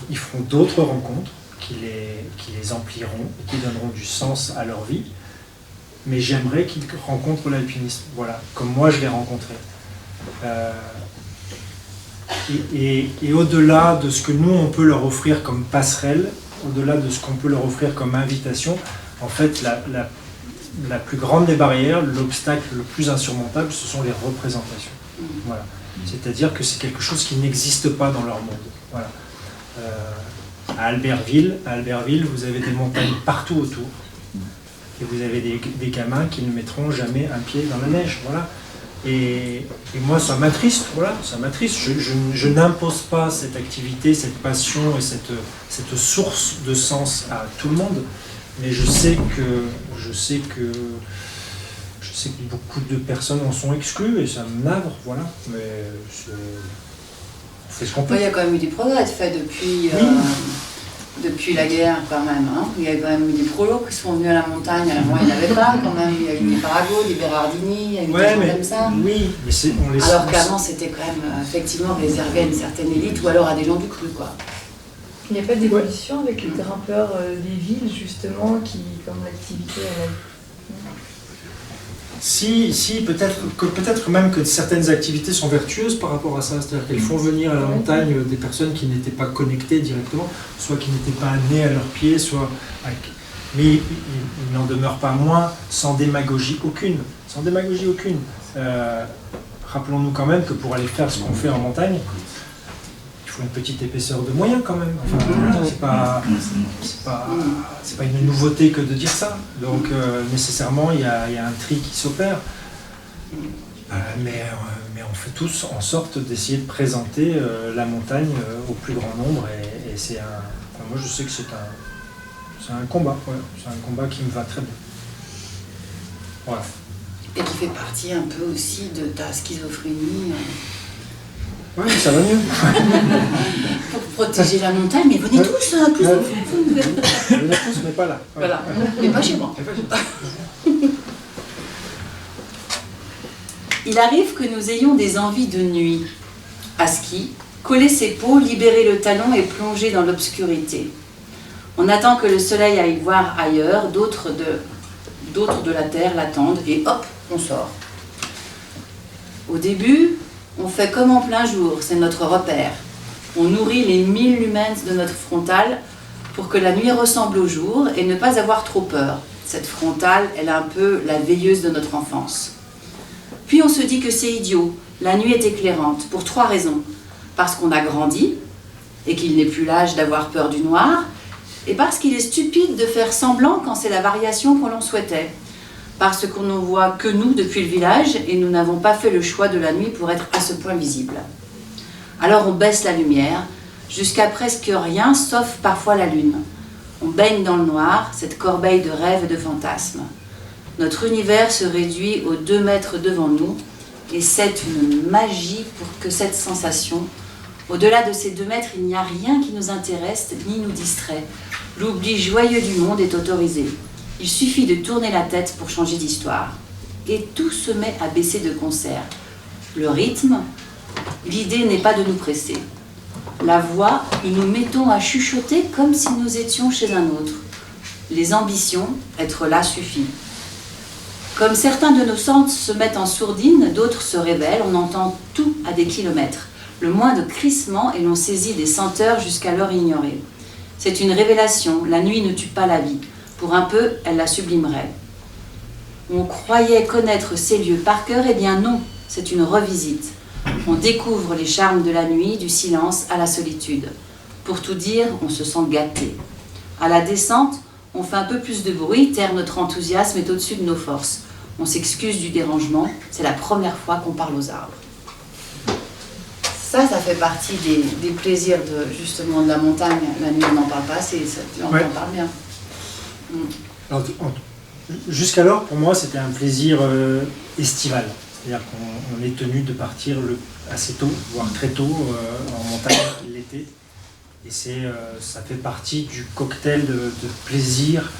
Ils feront d'autres rencontres qui les empliront et qui donneront du sens à leur vie, mais j'aimerais qu'ils rencontrent l'alpinisme, voilà, comme moi je l'ai rencontré. Et au-delà de ce que nous on peut leur offrir comme passerelle, au-delà de ce qu'on peut leur offrir comme invitation, en fait la plus grande des barrières, l'obstacle le plus insurmontable, ce sont les représentations. Voilà. C'est-à-dire que c'est quelque chose qui n'existe pas dans leur monde. Voilà. À Albertville, vous avez des montagnes partout autour. Et vous avez des gamins qui ne mettront jamais un pied dans la neige. Voilà. Et moi, ça m'attriste. Voilà, ça m'attriste. Je n'impose pas cette activité, cette passion et cette source de sens à tout le monde. Mais je sais que beaucoup de personnes en sont exclues et ça me navre. Voilà. Mais on fait ce qu'on peut. Il y a quand même eu des progrès faits depuis la guerre quand même. Hein. Il y a quand même eu des prolos qui sont venus à la montagne. Moi, il n'y en avait pas quand même. Il y a eu des Parago, des Berardini, il y a eu des gens comme ça. Oui, mais on les... Alors qu'avant, c'était quand même effectivement réservé à une certaine élite ou alors à des gens du cru, quoi. Il n'y a pas d'évolution avec les grimpeurs des villes, justement, qui, comme l'activité... Si, peut-être même que certaines activités sont vertueuses par rapport à ça, c'est-à-dire qu'elles font venir à la montagne des personnes qui n'étaient pas connectées directement, soit qui n'étaient pas nées à leurs pieds, mais il n'en demeure pas moins sans démagogie aucune. Rappelons-nous quand même que pour aller faire ce qu'on fait en montagne, il faut une petite épaisseur de moyens quand même. Enfin, c'est pas une nouveauté que de dire ça. Donc nécessairement il y a un tri qui s'opère. Mais on fait tous en sorte d'essayer de présenter la montagne au plus grand nombre. Et c'est moi je sais que c'est un combat. Ouais. C'est un combat qui me va très bien. Voilà. Et qui fait partie un peu aussi de ta schizophrénie. Oui, ça va mieux. Pour protéger la montagne, mais venez tous, hein, tous. Venez tous, mais pas là. Voilà, mais pas chez moi. Il arrive que nous ayons des envies de nuit. À ski, coller ses peaux, libérer le talon et plonger dans l'obscurité. On attend que le soleil aille voir ailleurs, d'autres de la terre l'attendent et hop, on sort. Au début, on fait comme en plein jour, c'est notre repère. On nourrit les 1000 lumens de notre frontale pour que la nuit ressemble au jour et ne pas avoir trop peur. Cette frontale, elle est un peu la veilleuse de notre enfance. Puis on se dit que c'est idiot, la nuit est éclairante, pour 3 raisons. Parce qu'on a grandi et qu'il n'est plus l'âge d'avoir peur du noir, et parce qu'il est stupide de faire semblant quand c'est la variation qu'on l'on souhaitait. Parce qu'on ne voit que nous depuis le village et nous n'avons pas fait le choix de la nuit pour être à ce point visible. Alors on baisse la lumière, jusqu'à presque rien, sauf parfois la lune. On baigne dans le noir, cette corbeille de rêves et de fantasmes. Notre univers se réduit aux 2 mètres devant nous, et c'est une magie pour que cette sensation, au-delà de ces 2 mètres, il n'y a rien qui nous intéresse ni nous distrait. L'oubli joyeux du monde est autorisé. Il suffit de tourner la tête pour changer d'histoire. Et tout se met à baisser de concert. Le rythme, l'idée n'est pas de nous presser. La voix, nous nous mettons à chuchoter comme si nous étions chez un autre. Les ambitions, être là suffit. Comme certains de nos sens se mettent en sourdine, d'autres se révèlent, on entend tout à des kilomètres. Le moins de crissement et l'on saisit des senteurs jusqu'alors ignorées. C'est une révélation, la nuit ne tue pas la vie. Pour un peu, elle la sublimerait. On croyait connaître ces lieux par cœur, eh bien non, c'est une revisite. On découvre les charmes de la nuit, du silence à la solitude. Pour tout dire, on se sent gâté. À la descente, on fait un peu plus de bruit, terre notre enthousiasme est au-dessus de nos forces. On s'excuse du dérangement, c'est la première fois qu'on parle aux arbres. Ça fait partie des plaisirs justement de la montagne. La nuit, on n'en parle pas assez, on en parle bien. Alors, jusqu'alors, pour moi, c'était un plaisir estival. C'est-à-dire qu'on est tenu de partir assez tôt, voire très tôt, en montagne l'été. Et ça fait partie du cocktail de plaisir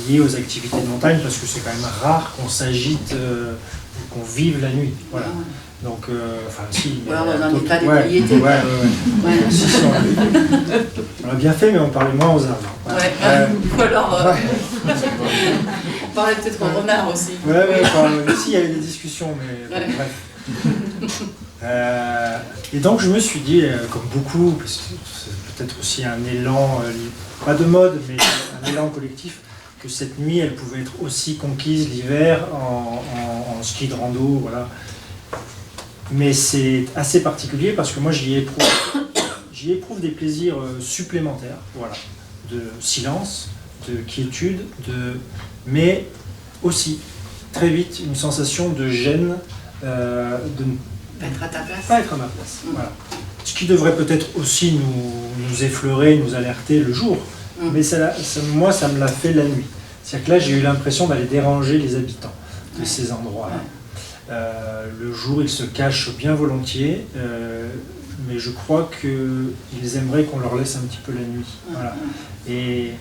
lié aux activités de montagne, parce que c'est quand même rare qu'on s'agite, qu'on vive la nuit. Voilà. Donc, enfin, si. Dans un état d'ébriété. Si, on l'a bien fait, mais on parlait moins aux arbres. Ou alors, on parlait peut-être aux renards aussi. Ici, il y avait des discussions, mais bref. Et donc, je me suis dit, comme beaucoup, parce que c'est peut-être aussi un élan, pas de mode, mais un élan collectif, que cette nuit, elle pouvait être aussi conquise l'hiver en ski de rando, voilà. Mais c'est assez particulier parce que moi j'y éprouve des plaisirs supplémentaires, voilà, de silence, de quiétude, mais aussi très vite une sensation de gêne, de ne Être à ta place. pas être à ma place. Voilà. Ce qui devrait peut-être aussi nous effleurer, nous alerter le jour, mais moi ça me l'a fait la nuit. C'est-à-dire que là j'ai eu l'impression d'aller déranger les habitants de ces endroits-là. Le jour, ils se cachent bien volontiers, mais je crois qu'ils aimeraient qu'on leur laisse un petit peu la nuit. Voilà. Et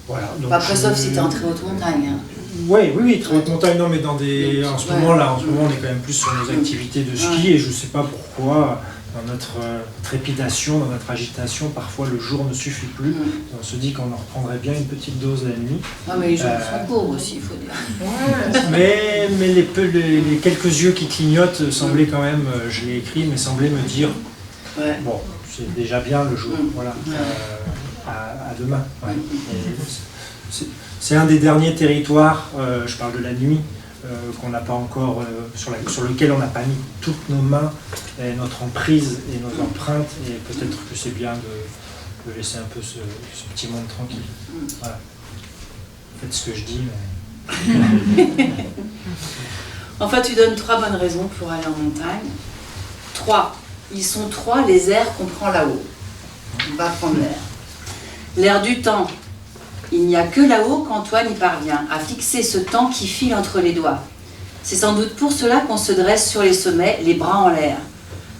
voilà. Donc Après, sauf si tu es en très haute montagne. Hein. Oui, très haute montagne, non, mais en ce moment, on est quand même plus sur nos activités de ski, et je ne sais pas pourquoi, dans notre trépidation, dans notre agitation, parfois le jour ne suffit plus. On se dit qu'on en reprendrait bien une petite dose la nuit. Ah, mais les jours sont courts aussi, il faut dire. Mais les quelques yeux qui clignotent semblaient quand même, je l'ai écrit, mais semblaient me dire, bon, c'est déjà bien le jour, voilà, à demain. Ouais. C'est un des derniers territoires, je parle de la nuit, qu'on n'a pas encore, sur lequel on n'a pas mis toutes nos mains, et notre emprise et nos empreintes, et peut-être que c'est bien de laisser un peu ce petit monde tranquille. Voilà. Faites ce que je dis, mais... Enfin, tu donnes 3 bonnes raisons pour aller en montagne. 3. Ils sont 3 les airs qu'on prend là-haut. On va prendre l'air. L'air du temps. Il n'y a que là-haut qu'Antoine y parvient, à fixer ce temps qui file entre les doigts. C'est sans doute pour cela qu'on se dresse sur les sommets, les bras en l'air.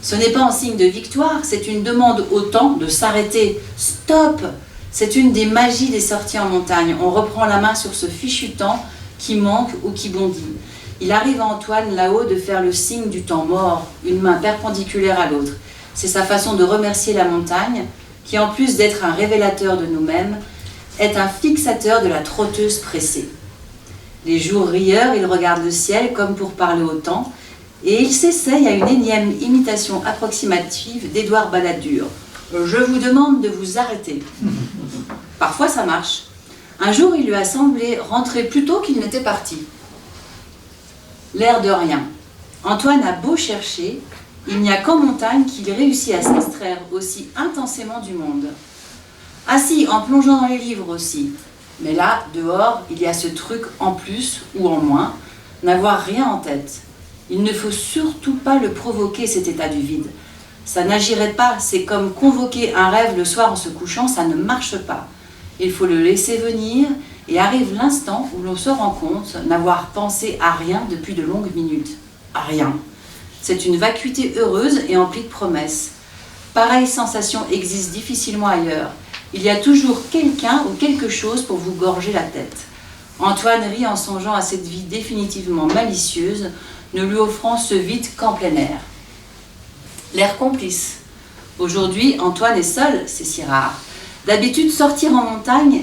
Ce n'est pas un signe de victoire, c'est une demande au temps de s'arrêter. Stop! C'est une des magies des sorties en montagne. On reprend la main sur ce fichu temps qui manque ou qui bondit. Il arrive à Antoine là-haut de faire le signe du temps mort, une main perpendiculaire à l'autre. C'est sa façon de remercier la montagne, qui en plus d'être un révélateur de nous-mêmes, est un fixateur de la trotteuse pressée. Les jours rieurs, il regarde le ciel comme pour parler au temps, et il s'essaye à une énième imitation approximative d'Édouard Balladur. Je vous demande de vous arrêter. Parfois ça marche. Un jour, il lui a semblé rentrer plus tôt qu'il n'était parti. L'air de rien. Antoine a beau chercher, il n'y a qu'en montagne qu'il réussit à s'extraire aussi intensément du monde. Ah si, en plongeant dans les livres aussi. Mais là, dehors, il y a ce truc en plus ou en moins, n'avoir rien en tête. Il ne faut surtout pas le provoquer, cet état du vide. Ça n'agirait pas, c'est comme convoquer un rêve le soir en se couchant, ça ne marche pas. Il faut le laisser venir, et arrive l'instant où l'on se rend compte n'avoir pensé à rien depuis de longues minutes. À rien. C'est une vacuité heureuse et emplie de promesses. Pareille sensation existe difficilement ailleurs. Il y a toujours quelqu'un ou quelque chose pour vous gorger la tête. Antoine rit en songeant à cette vie définitivement malicieuse, ne lui offrant ce vide qu'en plein air. L'air complice. Aujourd'hui, Antoine est seul, c'est si rare. D'habitude, sortir en montagne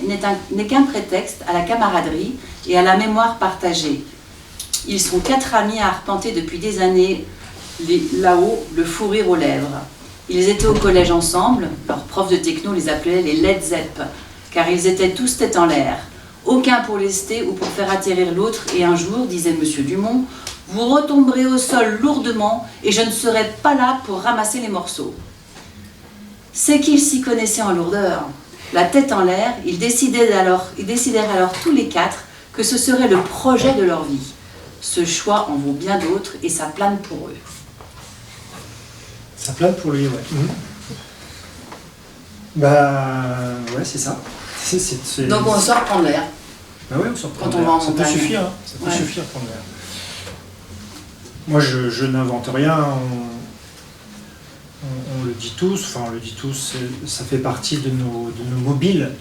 n'est qu'un prétexte à la camaraderie et à la mémoire partagée. Ils sont 4 amis à arpenter depuis des années là-haut, le fou rire aux lèvres. Ils étaient au collège ensemble, leur prof de techno les appelait les Led Zepp, car ils étaient tous tête en l'air. Aucun pour lester ou pour faire atterrir l'autre, et un jour, disait Monsieur Dumont, vous retomberez au sol lourdement et je ne serai pas là pour ramasser les morceaux. C'est qu'ils s'y connaissaient en lourdeur. La tête en l'air, ils décidèrent alors tous les 4 que ce serait le projet de leur vie. Ce choix en vaut bien d'autres et ça plane pour eux. Ça plane pour lui, ouais. Bah, ouais, c'est ça. Donc on sort prendre l'air. Bah ouais, on sort prendre Quand on va en l'air. Ça peut montagne. suffire, hein. Ça peut suffire prendre l'air. Moi, je n'invente rien. On le dit tous, ça fait partie de nos mobiles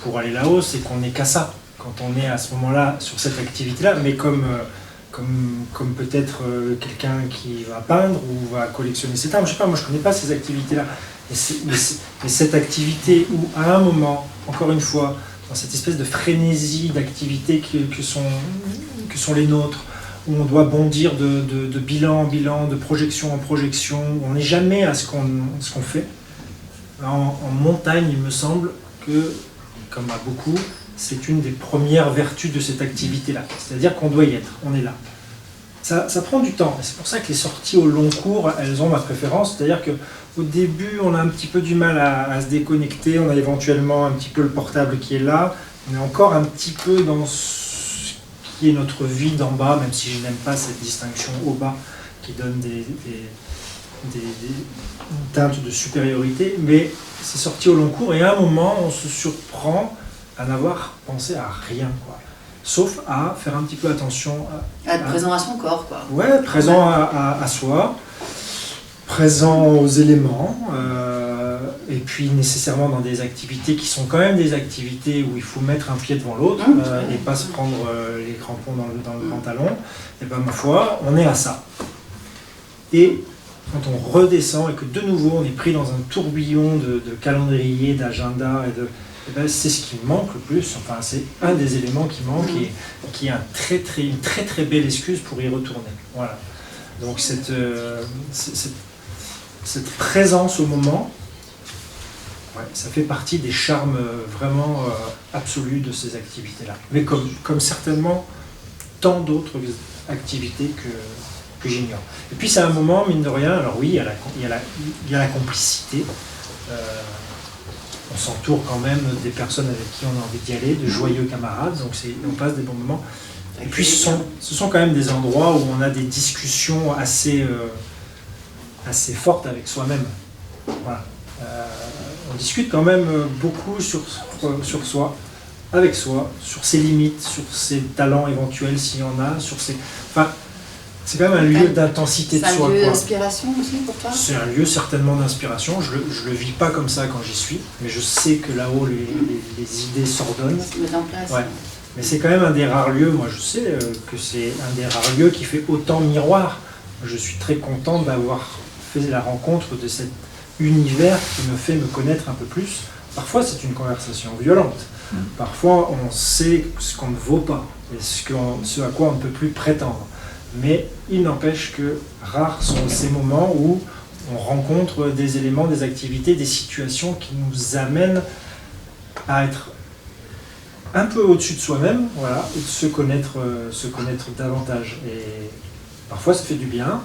pour aller là-haut, c'est qu'on n'est qu'à ça. Quand on est à ce moment-là sur cette activité-là, mais comme peut-être quelqu'un qui va peindre ou va collectionner ses timbres, je sais pas, moi je connais pas ces activités-là. Mais cette activité où à un moment, encore une fois, dans cette espèce de frénésie d'activités que sont les nôtres, où on doit bondir de bilan en bilan, de projection en projection, où on n'est jamais à ce qu'on fait. En montagne, il me semble que, comme à beaucoup, c'est une des premières vertus de cette activité-là. C'est-à-dire qu'on doit y être, on est là. ça prend du temps. C'est pour ça que les sorties au long cours, elles ont ma préférence. C'est-à-dire qu'au début, on a un petit peu du mal à se déconnecter. On a éventuellement un petit peu le portable qui est là. On est encore un petit peu dans ce qui est notre vie d'en bas, même si je n'aime pas cette distinction au bas qui donne des teintes de supériorité. Mais c'est sorti au long cours et à un moment, on se surprend à n'avoir pensé à rien, quoi. Sauf à faire un petit peu attention À être présent à son corps, quoi. ouais, présent à soi, présent aux éléments, et puis nécessairement dans des activités qui sont quand même des activités où il faut mettre un pied devant l'autre et pas se prendre les crampons dans le pantalon. Et ben ma foi, on est à ça. Et quand on redescend et que de nouveau on est pris dans un tourbillon de calendrier, d'agenda et ben c'est ce qui me manque le plus. Enfin, c'est un des éléments qui manque et qui est une très très belle excuse pour y retourner. Voilà. Donc cette présence au moment, ouais, ça fait partie des charmes vraiment absolus de ces activités-là. Mais comme certainement tant d'autres activités que j'ignore. Et puis c'est un moment, mine de rien, alors oui, il y a la complicité. On s'entoure quand même des personnes avec qui on a envie d'y aller, de joyeux camarades, donc on passe des bons moments. Et puis ce sont quand même des endroits où on a des discussions assez fortes avec soi-même. Voilà. On discute quand même beaucoup sur soi, avec soi, sur ses limites, sur ses talents éventuels s'il y en a, enfin, c'est quand même un lieu d'intensité de soi. C'est un lieu d'inspiration aussi pour toi ? C'est un lieu certainement d'inspiration. Je le vis pas comme ça quand j'y suis, mais je sais que là-haut les idées s'ordonnent. Se mettent en place. Ouais. Mais c'est quand même un des rares lieux, moi je sais que c'est un des rares lieux qui fait autant miroir. Je suis très content d'avoir fait la rencontre de cet univers qui me fait me connaître un peu plus. Parfois c'est une conversation violente. Parfois on sait ce qu'on ne vaut pas et ce à quoi on ne peut plus prétendre. Mais il n'empêche que rares sont ces moments où on rencontre des éléments, des activités, des situations qui nous amènent à être un peu au-dessus de soi-même, voilà, et de se connaître davantage. Et parfois ça fait du bien,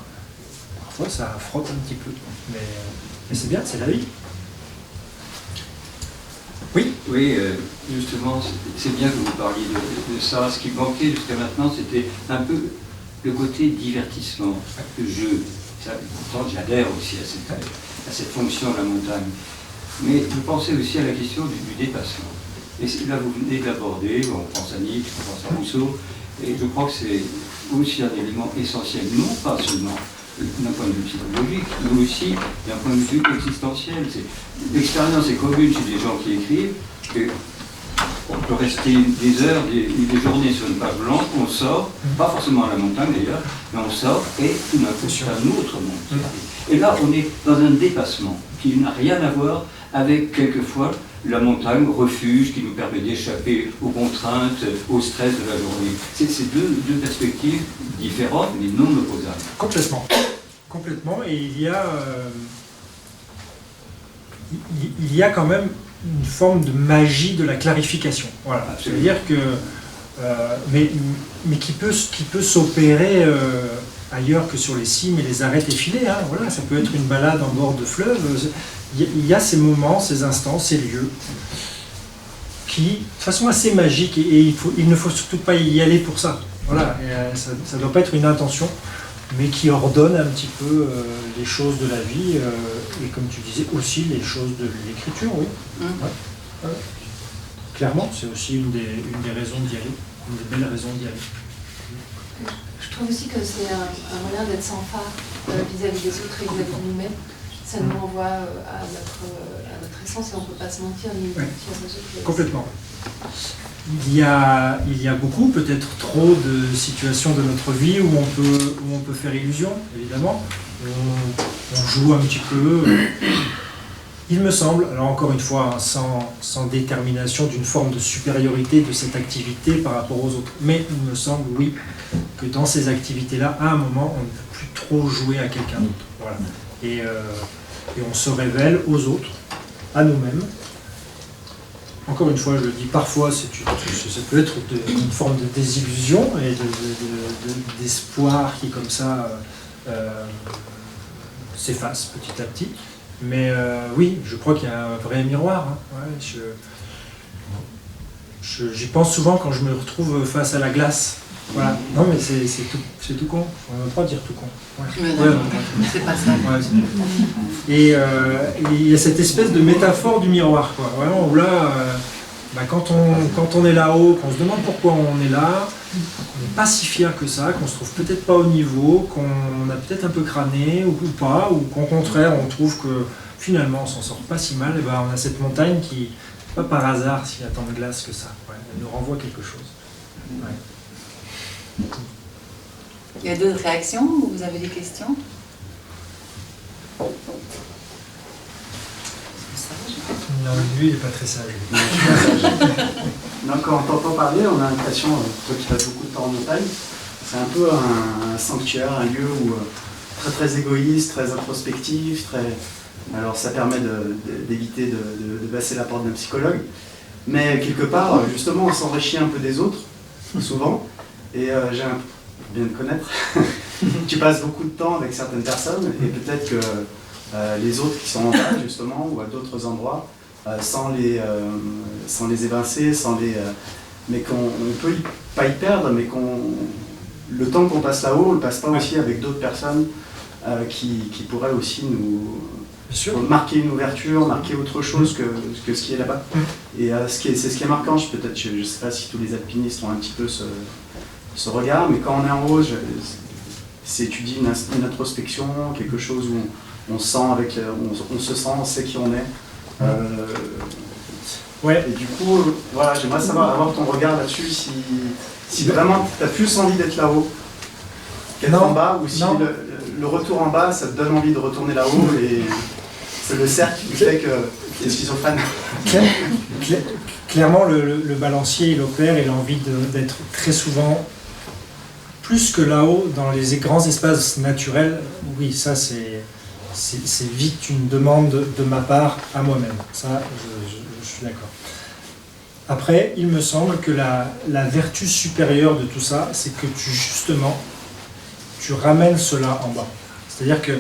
parfois ça frotte un petit peu. Mais c'est bien, c'est la vie. Oui. Oui, justement, c'est bien que vous parliez de ça. Ce qui manquait jusqu'à maintenant, c'était un peu le côté divertissement, le jeu. Ça, pourtant, j'adhère aussi à cette fonction de la montagne. Mais je pensais aussi à la question du dépassement. Et là, vous venez de l'aborder, on pense à Nietzsche, on pense à Rousseau, et je crois que c'est aussi un élément essentiel, non pas seulement d'un point de vue psychologique, mais aussi d'un point de vue existentiel. L'expérience est commune chez les gens qui écrivent, que on peut rester des heures, des journées sur une page blanche, on sort, pas forcément à la montagne d'ailleurs, mais on sort et tout d'un coup c'est un autre monde. Et là on est dans un dépassement qui n'a rien à voir avec quelquefois la montagne, refuge qui nous permet d'échapper aux contraintes, au stress de la journée. C'est deux perspectives différentes mais non opposables. Complètement. Et il y a quand même une forme de magie de la clarification. Voilà. C'est-à-dire que, mais qui peut s'opérer ailleurs que sur les cimes et les arêtes effilées. Hein. Voilà, ça peut être une balade en bord de fleuve. Il y a ces moments, ces instants, ces lieux qui, de façon assez magique, et il ne faut surtout pas y aller pour ça. Voilà, ça ne doit pas être une intention, mais qui ordonne un petit peu les choses de la vie, et comme tu disais, aussi les choses de l'écriture, oui. Ouais. Clairement, c'est aussi une des raisons d'y aller, une des belles raisons d'y aller. Je trouve aussi que c'est un moyen d'être sans phare vis-à-vis des autres et vis-à-vis de nous-mêmes. Ça nous renvoie à notre essence et on ne peut pas se mentir ni mentir aux autres. Complètement. Il y a beaucoup, peut-être trop de situations de notre vie où on peut faire illusion, évidemment. On joue un petit peu. Il me semble, alors encore une fois, sans détermination d'une forme de supériorité de cette activité par rapport aux autres, mais il me semble, oui, que dans ces activités-là, à un moment, on ne peut plus trop jouer à quelqu'un d'autre. Voilà. Et on se révèle aux autres, à nous-mêmes, encore une fois, je le dis, parfois, ça peut être une forme de désillusion et d'espoir qui, comme ça, s'efface petit à petit. Mais oui, je crois qu'il y a un vrai miroir. Hein. Ouais, j'y pense souvent quand je me retrouve face à la glace. Voilà. Non, mais c'est tout con. On ne va pas dire tout con. Ouais. C'est pas ça. Ouais, et il y a cette espèce de métaphore du miroir, quoi. Vraiment, où là, quand on est là-haut, qu'on se demande pourquoi on est là, qu'on n'est pas si fier que ça, qu'on se trouve peut-être pas au niveau, qu'on a peut-être un peu crâné ou pas, ou qu'au contraire, on trouve que finalement on s'en sort pas si mal, et on a cette montagne qui, pas par hasard s'il y a tant de glace que ça. Ouais, elle nous renvoie quelque chose. Ouais. Il y a d'autres réactions ou vous avez des questions? Non, lui, il n'est pas très sage. Donc, quand on t'entend parler, on a l'impression, toi qui passes beaucoup de temps en montagne, c'est un peu un sanctuaire, un lieu où très très égoïste, très introspectif, alors ça permet d'éviter de passer la porte d'un psychologue. Mais quelque part, justement, on s'enrichit un peu des autres, souvent. Et pour bien te connaître, tu passes beaucoup de temps avec certaines personnes et peut-être que les autres qui sont en bas, justement, ou à d'autres endroits, sans les évincer, mais qu'on peut pas y perdre, mais le temps qu'on passe là-haut, on le passe pas aussi avec d'autres personnes qui pourraient aussi nous marquer une ouverture, marquer autre chose que ce qui est là-bas. Et c'est ce qui est marquant, peut-être, je sais pas si tous les alpinistes ont un petit peu ce regard, mais quand on est en haut, tu dis une introspection, quelque chose où on sent on se sent, on sait qui on est. Ouais. Et du coup, voilà, j'aimerais avoir ton regard là-dessus, si vraiment tu as plus envie d'être là-haut qu'être en bas, ou si le retour en bas, ça te donne envie de retourner là-haut, et c'est le cercle qui fait que tu es schizophrène. Clairement, le balancier, il opère, il a envie d'être très souvent, plus que là-haut, dans les grands espaces naturels. Oui, ça c'est vite une demande de ma part à moi-même. Ça, je suis d'accord. Après, il me semble que la vertu supérieure de tout ça, c'est que tu ramènes cela en bas. C'est-à-dire que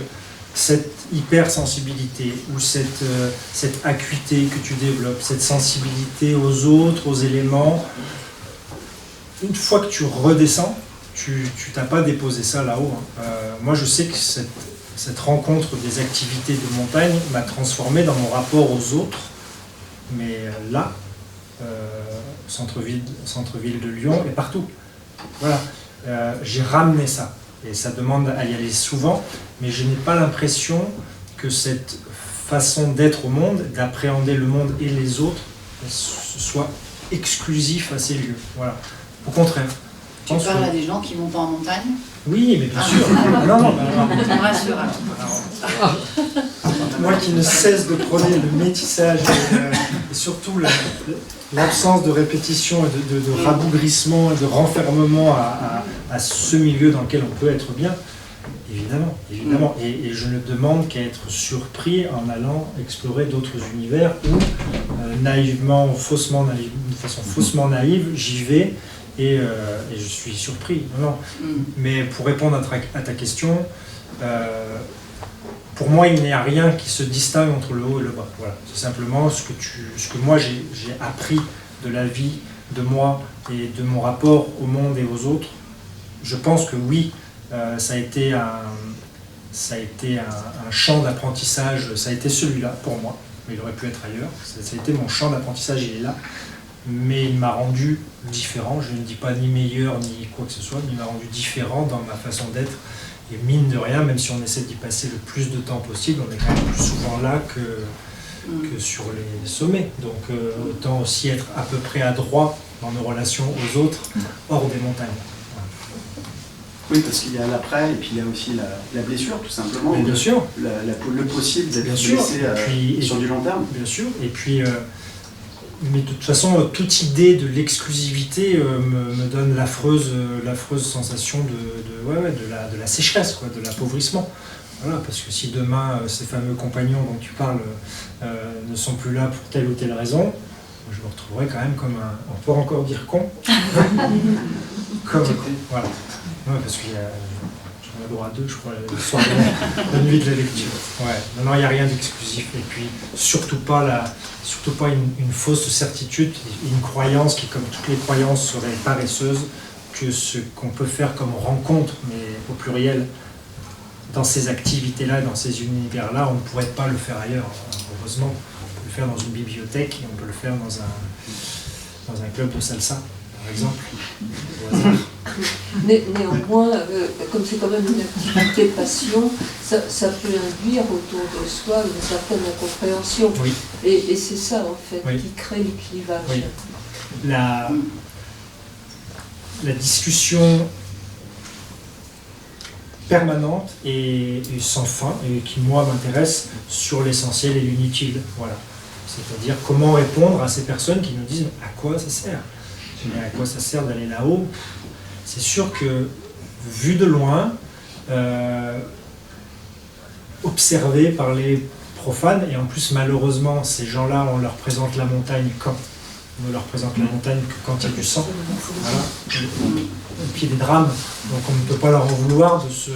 cette hypersensibilité ou cette acuité que tu développes, cette sensibilité aux autres, aux éléments, une fois que tu redescends, tu t'as pas déposé ça là-haut. Hein. Moi, je sais que cette rencontre des activités de montagne m'a transformé dans mon rapport aux autres, mais là, centre-ville de Lyon et partout. Voilà, j'ai ramené ça. Et ça demande à y aller souvent, mais je n'ai pas l'impression que cette façon d'être au monde, d'appréhender le monde et les autres, soit exclusif à ces lieux. Voilà. Au contraire. Tu parles à des gens qui vont pas en montagne? Oui, mais bien sûr. Non. Ça me rassure alors. Moi qui ne cesse de prôner le métissage et surtout l'absence de répétition et de rabougrissement et de renfermement à ce milieu dans lequel on peut être bien, évidemment. Et je ne demande qu'à être surpris en allant explorer d'autres univers où, naïvement, de façon faussement naïve, j'y vais et je suis surpris. Non. Mais pour répondre à ta question, pour moi, il n'y a rien qui se distingue entre le haut et le bas. Voilà. C'est simplement ce que moi j'ai appris de la vie, de moi et de mon rapport au monde et aux autres. Je pense que oui, ça a été un champ d'apprentissage, ça a été celui-là pour moi, mais il aurait pu être ailleurs. Ça a été mon champ d'apprentissage, il est là. Mais il m'a rendu différent, je ne dis pas ni meilleur ni quoi que ce soit, mais il m'a rendu différent dans ma façon d'être. Et mine de rien, même si on essaie d'y passer le plus de temps possible, on est quand même plus souvent là que sur les sommets. Donc autant aussi être à peu près adroit dans nos relations aux autres, hors des montagnes. Oui, parce qu'il y a l'après, et puis il y a aussi la blessure, tout simplement. Mais bien sûr. Le possible d'être blessé sur du long terme. Bien sûr. Et puis, mais de toute façon, toute idée de l'exclusivité me donne l'affreuse sensation de la sécheresse, quoi, de l'appauvrissement. Voilà, parce que si demain, ces fameux compagnons dont tu parles ne sont plus là pour telle ou telle raison, je me retrouverais quand même comme un, on peut encore dire con, comme voilà, ouais, parce qu'il y a, j'en ai droit à 2, je crois, le soir de la nuit de la lecture. Ouais, non, il n'y a rien d'exclusif, et puis surtout pas une fausse certitude, une croyance qui, comme toutes les croyances, serait paresseuse, que ce qu'on peut faire comme rencontre, mais au pluriel, dans ces activités-là, dans ces univers-là, on ne pourrait pas le faire ailleurs. Heureusement, on peut le faire dans une bibliothèque et on peut le faire dans un club de salsa, par exemple. Au hasard. Néanmoins, comme c'est quand même une activité passion, ça peut induire autour de soi une certaine incompréhension. Oui. Et c'est ça, en fait, Oui. qui crée le clivage. Oui. La discussion permanente et sans fin, et qui, moi, m'intéresse sur l'essentiel et l'inutile. Voilà. C'est-à-dire comment répondre à ces personnes qui nous disent à quoi ça sert. Mais à quoi ça sert d'aller là-haut? C'est sûr que, vu de loin, observé par les profanes, et en plus, malheureusement, ces gens-là, on leur présente la montagne quand? On ne leur présente la montagne que quand il y a du sang, voilà. Et puis des drames, donc on ne peut pas leur en vouloir de se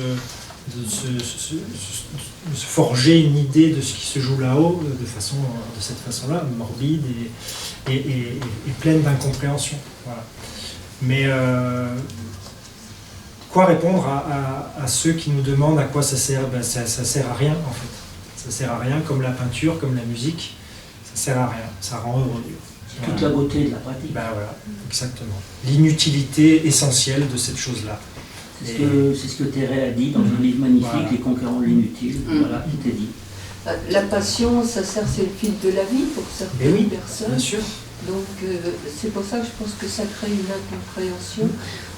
forger une idée de ce qui se joue là-haut de cette façon-là, morbide et pleine d'incompréhension. Voilà. Mais quoi répondre à ceux qui nous demandent à quoi ça sert? Ben, ça sert à rien en fait. Ça sert à rien, comme la peinture, comme la musique, ça sert à rien, ça rend heureux. Toute la beauté de la pratique. Ben voilà, exactement. L'inutilité essentielle de cette chose-là. C'est ce que Thérèse a dit dans un livre magnifique, Voilà. Les conquérants de l'inutile. Voilà, tout est dit. La passion, ça sert, c'est le fil de la vie pour certaines personnes. Bien sûr. Donc c'est pour ça que je pense que ça crée une incompréhension.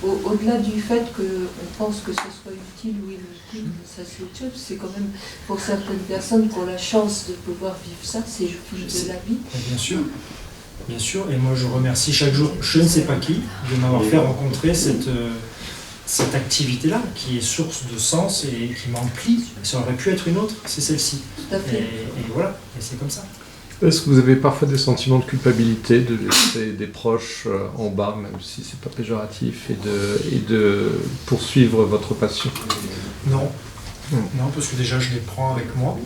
Au-delà du fait qu'on pense que ce soit utile ou inutile, ça c'est autre chose. C'est quand même pour certaines personnes qui ont la chance de pouvoir vivre ça, c'est le fil de la vie. Bien sûr. Bien sûr, et moi je remercie chaque jour, je ne sais pas qui, de m'avoir fait rencontrer cette activité-là, qui est source de sens et qui m'emplit. Ça aurait pu être une autre, c'est celle-ci. Tout à fait. Et voilà, et c'est comme ça. Est-ce que vous avez parfois des sentiments de culpabilité de laisser des proches en bas, même si c'est pas péjoratif, et de poursuivre votre passion? Non. Non, parce que déjà je les prends avec moi.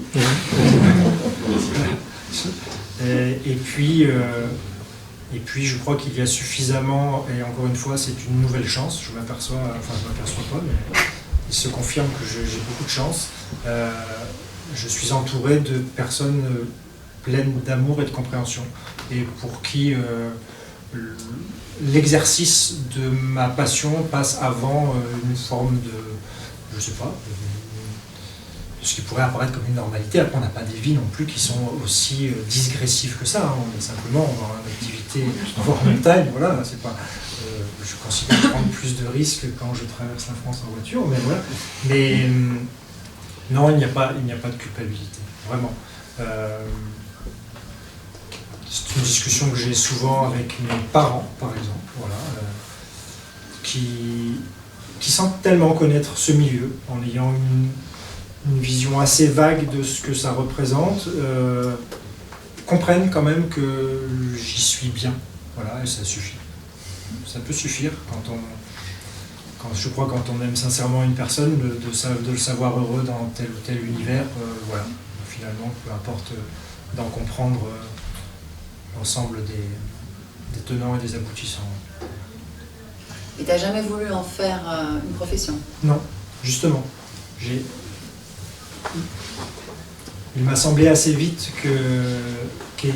Et puis je crois qu'il y a suffisamment, et encore une fois c'est une nouvelle chance, je m'aperçois pas, mais il se confirme que j'ai beaucoup de chance. Je suis entouré de personnes pleines d'amour et de compréhension, et pour qui l'exercice de ma passion passe avant une forme de, je sais pas, ce qui pourrait apparaître comme une normalité. Après, on n'a pas des vies non plus qui sont aussi digressives que ça. Hein. On est simplement dans une activité hors montagne. Voilà, c'est pas. Je considère prendre plus de risques quand je traverse la France en voiture, mais voilà. Mais non, il n'y a pas de culpabilité, vraiment. C'est une discussion que j'ai souvent avec mes parents, par exemple, voilà, qui semblent tellement connaître ce milieu en ayant une vision assez vague de ce que ça représente, comprennent quand même que j'y suis bien. Voilà, et ça suffit. Ça peut suffire je crois quand on aime sincèrement une personne, de le savoir heureux dans tel ou tel univers. Voilà. Finalement, peu importe d'en comprendre l'ensemble des tenants et des aboutissants. Et t'as jamais voulu en faire une profession? Non, justement. Il m'a semblé assez vite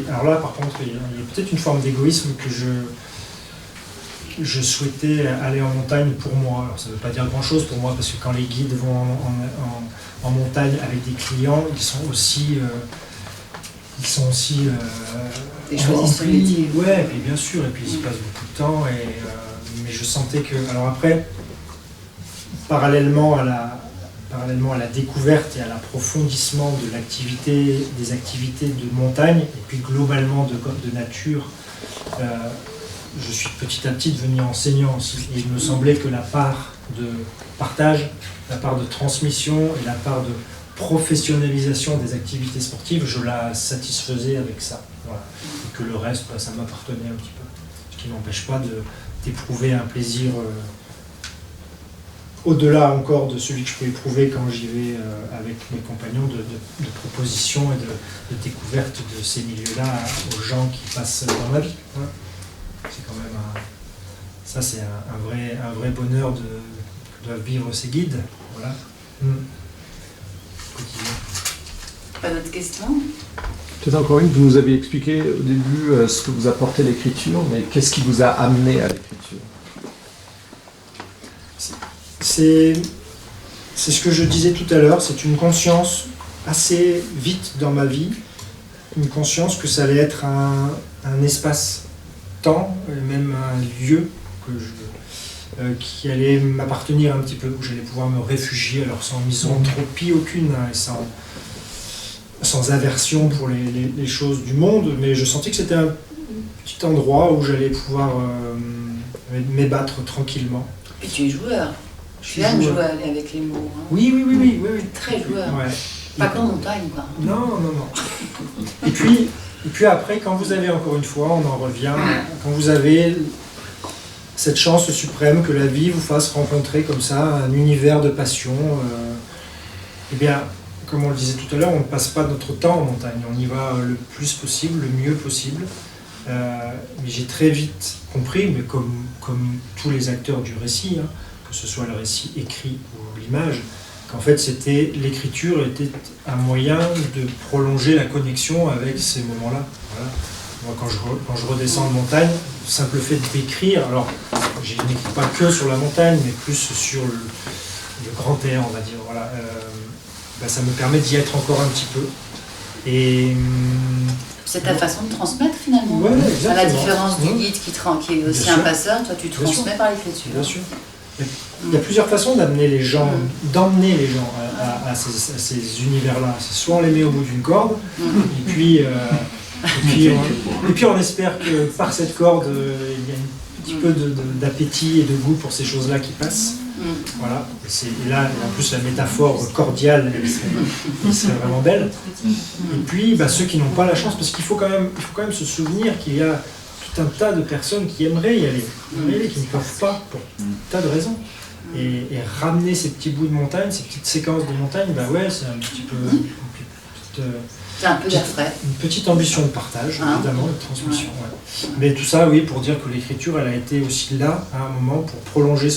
alors là, par contre, il y a peut-être une forme d'égoïsme que je souhaitais aller en montagne pour moi. Alors ça ne veut pas dire grand-chose pour moi, parce que quand les guides vont en montagne avec des clients, ils sont aussi remplis. Ouais, et puis bien sûr, et puis ils y passent beaucoup de temps. Mais je sentais que... Alors après, parallèlement à la découverte et à l'approfondissement de des activités de montagne, et puis globalement de nature, je suis petit à petit devenu enseignant aussi. Et il me semblait que la part de partage, la part de transmission et la part de professionnalisation des activités sportives, je la satisfaisais avec ça. Voilà. Et que le reste, ça m'appartenait un petit peu. Ce qui n'empêche pas d'éprouver un plaisir au-delà encore de celui que je peux éprouver quand j'y vais avec mes compagnons, de proposition et de découverte de ces milieux-là aux gens qui passent dans ma vie. Voilà. C'est quand même ça, c'est un vrai bonheur que doivent vivre ces guides. Voilà. Pas d'autres questions? Peut-être encore une, vous nous avez expliqué au début ce que vous apportait l'écriture, mais qu'est-ce qui vous a amené à l'écriture? C'est ce que je disais tout à l'heure, c'est une conscience assez vite dans ma vie, une conscience que ça allait être un espace-temps, et même un lieu qui allait m'appartenir un petit peu, où j'allais pouvoir me réfugier, alors sans misanthropie aucune, et sans aversion pour les choses du monde, mais je sentais que c'était un petit endroit où j'allais pouvoir m'ébattre tranquillement. Et tu es joueur. Tu aimes jouer avec les mots. Hein. Oui. Très joueur. Ouais. Pas qu'en montagne, quoi. Non. Et puis après, quand vous avez, encore une fois, on en revient, quand vous avez cette chance suprême que la vie vous fasse rencontrer comme ça un univers de passion, eh bien, comme on le disait tout à l'heure, on ne passe pas notre temps en montagne, on y va le plus possible, le mieux possible. Mais j'ai très vite compris, mais comme tous les acteurs du récit, hein, que ce soit le récit écrit ou l'image, qu'en fait l'écriture était un moyen de prolonger la connexion avec ces moments-là. Voilà. Moi, quand je redescends en montagne, le simple fait d'écrire, alors je n'écris pas que sur la montagne, mais plus sur le grand air, on va dire. Voilà. Ça me permet d'y être encore un petit peu. Et c'est ta façon de transmettre finalement. Ouais, à la différence du guide qui est aussi un passeur, toi tu transmets par l'écriture. Bien sûr. Il y a plusieurs façons d'emmener les gens à ces univers-là. C'est soit on les met au bout d'une corde, et puis on espère que par cette corde, il y a un petit peu d'appétit et de goût pour ces choses-là qui passent. Voilà. Et là, en plus, la métaphore cordiale, elle serait vraiment belle. Et puis, ceux qui n'ont pas la chance, parce qu'il faut quand même se souvenir qu'il y a tout un tas de personnes qui aimeraient y aller, qui ne peuvent pas pour un tas de raisons. Et ramener ces petits bouts de montagne, ces petites séquences de montagne, c'est un petit peu une petite ambition de partage, évidemment, de transmission. Ouais. Mais tout ça, oui, pour dire que l'écriture, elle a été aussi là, à un moment, pour prolonger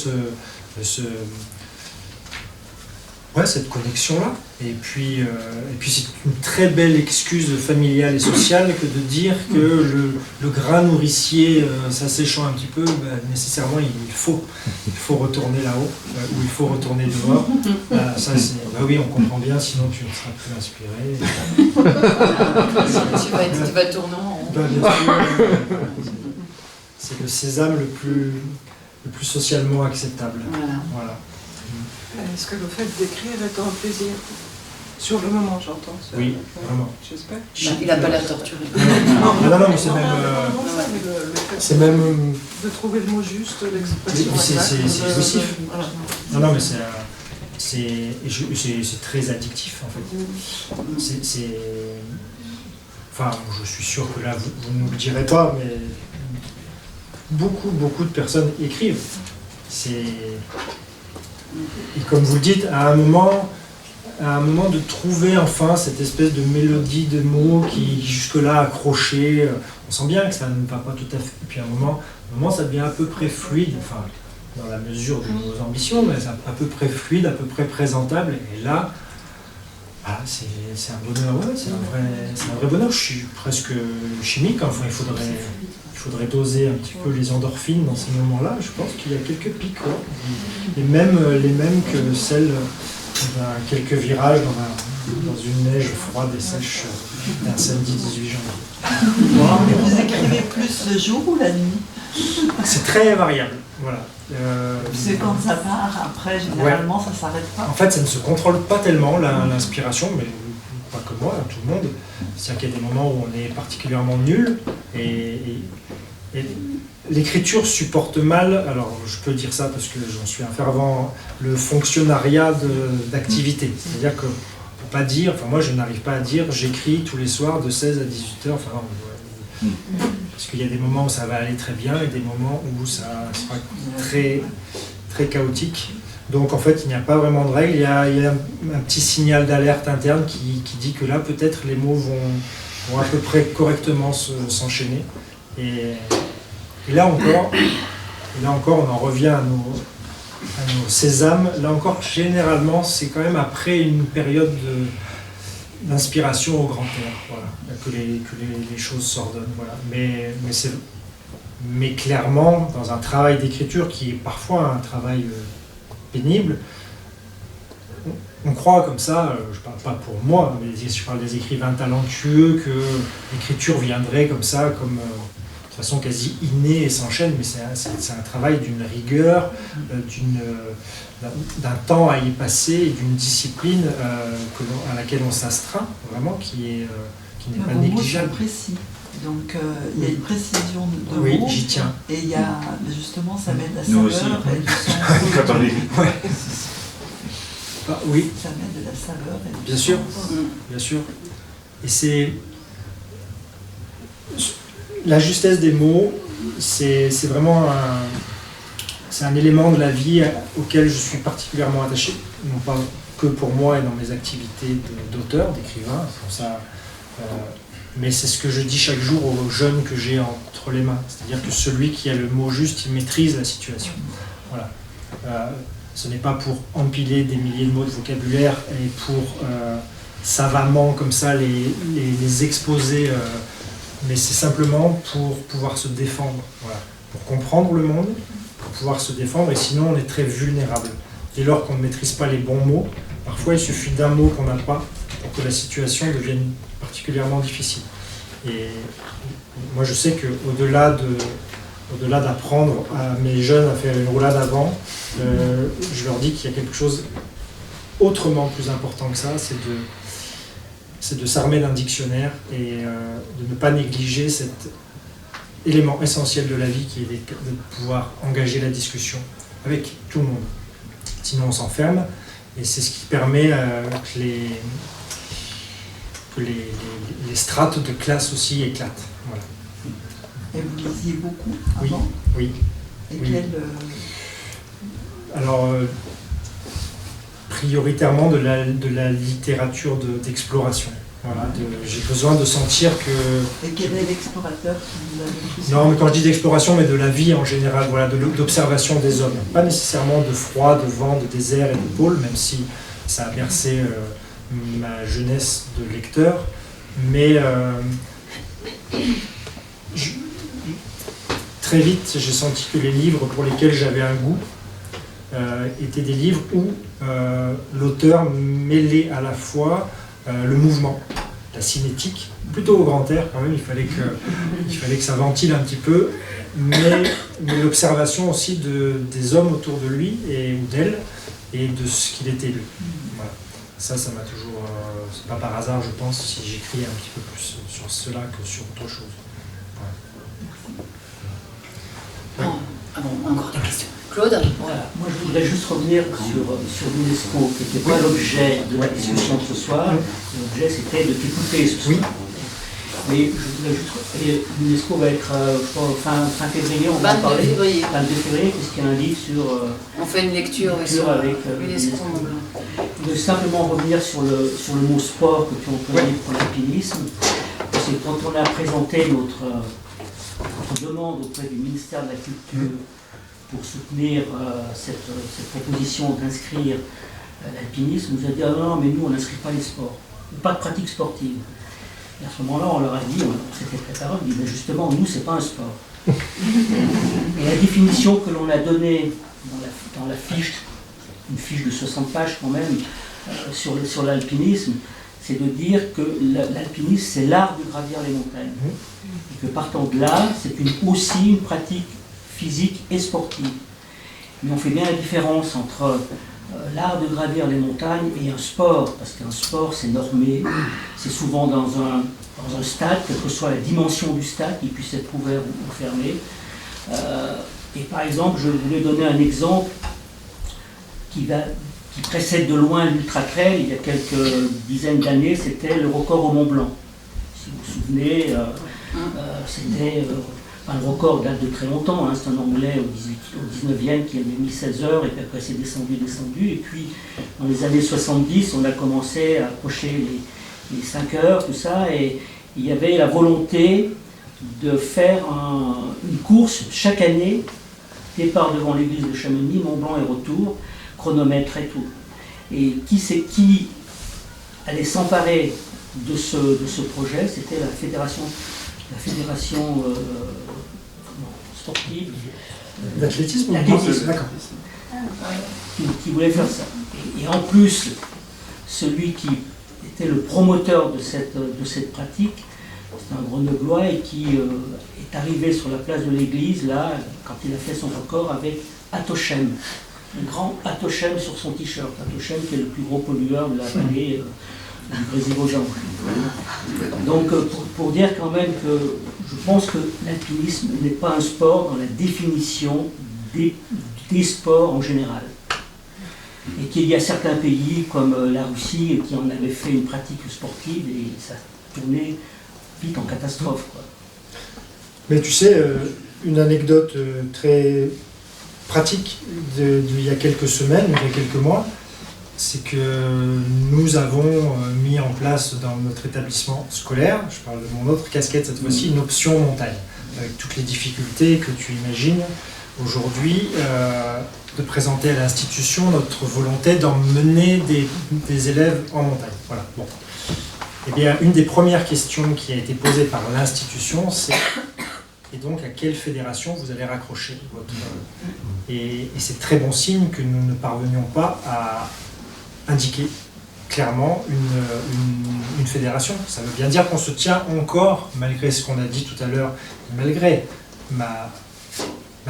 cette connexion-là. Et puis c'est une très belle excuse familiale et sociale que de dire que le grain nourricier s'asséchant un petit peu, nécessairement il faut retourner là-haut, ou il faut retourner dehors. Oui, on comprend bien, sinon tu ne seras plus inspiré. Tu vas tourner en rond. Bien sûr, c'est le sésame le plus socialement acceptable. Voilà. Est-ce que le fait d'écrire est un plaisir? Sur le moment, j'entends. Oui, vraiment. J'espère. Il n'a pas l'air torturé. Non, mais c'est même... de trouver le mot juste, l'expression. C'est jouissif. Non, mais c'est très addictif, en fait. Enfin, je suis sûr que là, vous ne nous le direz pas, mais beaucoup de personnes écrivent. Et comme vous le dites, à un moment de trouver enfin cette espèce de mélodie de mots qui jusque-là accrochait, on sent bien que ça ne va pas tout à fait. Et puis à un moment ça devient à peu près fluide, enfin dans la mesure de nos ambitions, mais c'est à peu près fluide, à peu près présentable. Et là, voilà, c'est un bonheur, c'est un vrai bonheur. Je suis presque chimique, enfin il faudrait doser un petit peu les endorphines dans ces moments-là. Je pense qu'il y a quelques pics, les mêmes que celles quelques virages dans une neige froide et sèche d'un samedi 18 janvier. Vous écrivez plus le jour ou la nuit? C'est très variable, voilà. C'est quand ça part, après généralement ça s'arrête pas. En fait, ça ne se contrôle pas tellement l'inspiration, mais pas que moi, tout le monde. C'est-à-dire qu'il y a des moments où on est particulièrement nul et l'écriture supporte mal, alors je peux dire ça parce que j'en suis un fervent, le fonctionnariat d'activité. C'est-à-dire que on peut pas dire, enfin moi je n'arrive pas à dire j'écris tous les soirs de 16 à 18h, enfin non, Parce qu'il y a des moments où ça va aller très bien et des moments où ça sera très, très chaotique. Donc en fait, il n'y a pas vraiment de règle. Il y a un petit signal d'alerte interne qui dit que là, peut-être, les mots vont à peu près correctement s'enchaîner. Et là encore, on en revient à nos sésames. Là encore, généralement, c'est quand même après une période d'inspiration au grand air, voilà, que les choses s'ordonnent. Voilà. Mais clairement, dans un travail d'écriture qui est parfois un travail pénible, on croit comme ça, je parle pas pour moi, mais je parle des écrivains talentueux, que l'écriture viendrait comme ça, comme de façon quasi innée et s'enchaîne, mais c'est un travail d'une rigueur, d'un temps à y passer et d'une discipline à laquelle on s'astreint, vraiment, qui n'est pas négligeable. C'est précis. Donc il y a une précision de oui, mots, j'y tiens. Et il y a justement ça met de la Nous saveur aussi. et du sens. Ouais. Ah, oui. Ça met de la saveur et du Bien sûr, sens. bien sûr. Et c'est la justesse des mots, c'est vraiment un élément de la vie auquel je suis particulièrement attaché, non pas que pour moi et dans mes activités d'auteur, d'écrivain, pour ça. Mais c'est ce que je dis chaque jour aux jeunes que j'ai entre les mains. C'est-à-dire que celui qui a le mot juste, il maîtrise la situation. Voilà. Ce n'est pas pour empiler des milliers de mots de vocabulaire et pour savamment comme ça les exposer, mais c'est simplement pour pouvoir se défendre. Voilà. Pour comprendre le monde, pour pouvoir se défendre, et sinon on est très vulnérable. Dès lors qu'on ne maîtrise pas les bons mots, parfois il suffit d'un mot qu'on n'a pas pour que la situation devienne particulièrement difficile. Et moi je sais qu'au-delà d'apprendre à mes jeunes à faire une roulade avant, je leur dis qu'il y a quelque chose autrement plus important que ça, c'est de s'armer d'un dictionnaire et de ne pas négliger cet élément essentiel de la vie qui est de pouvoir engager la discussion avec tout le monde. Sinon on s'enferme, et c'est ce qui permet que les strates de classe aussi éclatent. Voilà. Et vous lisiez beaucoup Oui, avant? oui. Et oui. quel, Alors, prioritairement de la littérature d'exploration. Voilà, j'ai besoin de sentir que... Et quel est l'explorateur qui vous a le plus... Non, mais quand je dis d'exploration, mais de la vie en général, voilà, d'observation des hommes. Pas nécessairement de froid, de vent, de désert et de pôle, même si ça a bercé ma jeunesse de lecteur. Mais très vite, j'ai senti que les livres pour lesquels j'avais un goût étaient des livres où l'auteur mêlait à la fois le mouvement, la cinétique, plutôt au grand air quand même, il fallait que ça ventile un petit peu, mais l'observation aussi des hommes autour de lui ou d'elle et de ce qu'il était lui. Voilà. Ça m'a toujours... c'est pas par hasard, je pense, si j'écris un petit peu plus sur cela que sur autre chose. Voilà. Ah bon, encore des questions. Claude? Voilà. Moi, je voudrais juste revenir sur l'UNESCO, qui n'était pas l'objet de la discussion de ce soir. L'objet, c'était de t'écouter ce soir. Mais je voudrais juste... L'UNESCO va être fin février, on va en parler. 22 février. 22 février, puisqu'il y a un livre sur... On fait une lecture sur avec l'UNESCO. de simplement revenir sur le mot sport que tu as employé pour l'alpinisme. Parce que quand on a présenté notre demande auprès du ministère de la Culture pour soutenir cette proposition d'inscrire l'alpinisme, nous a dit ah non, mais nous on n'inscrit pas les sports, pas de pratique sportive. Et à ce moment-là, on leur a dit, c'était préparé, on dit mais justement, nous c'est pas un sport. Et la définition que l'on a donnée dans la fiche, une fiche de 60 pages quand même, sur l'alpinisme, c'est de dire que l'alpinisme c'est l'art de gravir les montagnes. Et que partant de là, c'est aussi une pratique physique et sportive. Mais on fait bien la différence entre l'art de gravir les montagnes et un sport, parce qu'un sport c'est normé, c'est souvent dans un stade, quelle que soit la dimension du stade, qu'il puisse être ouvert ou fermé. Et par exemple, je voulais donner un exemple qui précède de loin l'Ultra Trail. Il y a quelques dizaines d'années, c'était le record au Mont Blanc. Si vous vous souvenez, C'était le record date de très longtemps, hein, c'est un Anglais au 19e qui avait mis 16 heures et puis après c'est descendu. Et puis dans les années 70, on a commencé à approcher les 5 heures, tout ça, et il y avait la volonté de faire une course chaque année, départ devant l'église de Chamonix, Mont-Blanc et retour, chronomètre et tout. Et qui allait s'emparer de ce projet, c'était la fédération sportive d'athlétisme, d'accord, qui voulait faire ça. Et en plus, celui qui était le promoteur de cette pratique, c'est un Grenoblois et qui est arrivé sur la place de l'église là quand il a fait son record avec Atochem, un grand Atochem sur son t-shirt. Atochem qui est le plus gros pollueur de la vallée du Brésil-Aujan. Donc pour dire quand même que je pense que l'alpinisme n'est pas un sport dans la définition des sports en général. Et qu'il y a certains pays comme la Russie qui en avaient fait une pratique sportive et ça tournait vite en catastrophe, quoi. Mais tu sais, une anecdote très pratique d'il y a quelques semaines, il y a quelques mois, c'est que nous avons mis en place dans notre établissement scolaire, je parle de mon autre casquette cette fois-ci, une option montagne, avec toutes les difficultés que tu imagines aujourd'hui, de présenter à l'institution notre volonté d'emmener des élèves en montagne. Voilà. Bon. Eh bien, une des premières questions qui a été posée par l'institution, c'est et donc à quelle fédération vous allez raccrocher votre... Et c'est très bon signe que nous ne parvenions pas à indiquer clairement une fédération. Ça veut bien dire qu'on se tient encore, malgré ce qu'on a dit tout à l'heure, malgré ma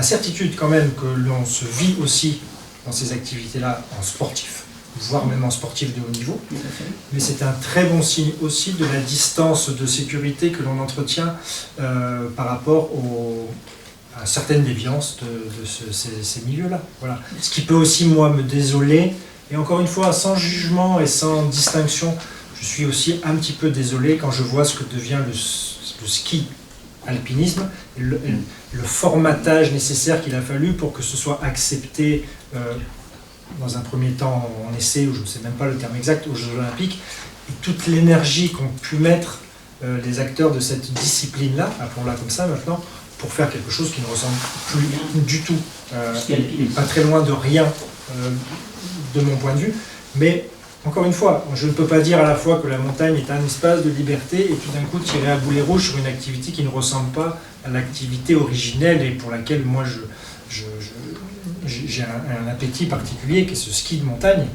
certitude quand même que l'on se vit aussi dans ces activités-là en sportif, voire même en sportif de haut niveau. Mais c'est un très bon signe aussi de la distance de sécurité que l'on entretient par rapport à certaines déviances de ces milieux-là. Voilà. Ce qui peut aussi, moi, me désoler, et encore une fois, sans jugement et sans distinction, je suis aussi un petit peu désolé quand je vois ce que devient le ski alpinisme, le formatage nécessaire qu'il a fallu pour que ce soit accepté dans un premier temps en essai, ou je ne sais même pas le terme exact, aux Jeux Olympiques, et toute l'énergie qu'ont pu mettre les acteurs de cette discipline-là, appelons-la comme ça maintenant, pour faire quelque chose qui ne ressemble plus du tout, pas très loin de rien de mon point de vue, mais encore une fois, je ne peux pas dire à la fois que la montagne est un espace de liberté et tout d'un coup tirer à boulet rouge sur une activité qui ne ressemble pas à l'activité originelle et pour laquelle moi j'ai un appétit particulier, qui est ce ski de montagne.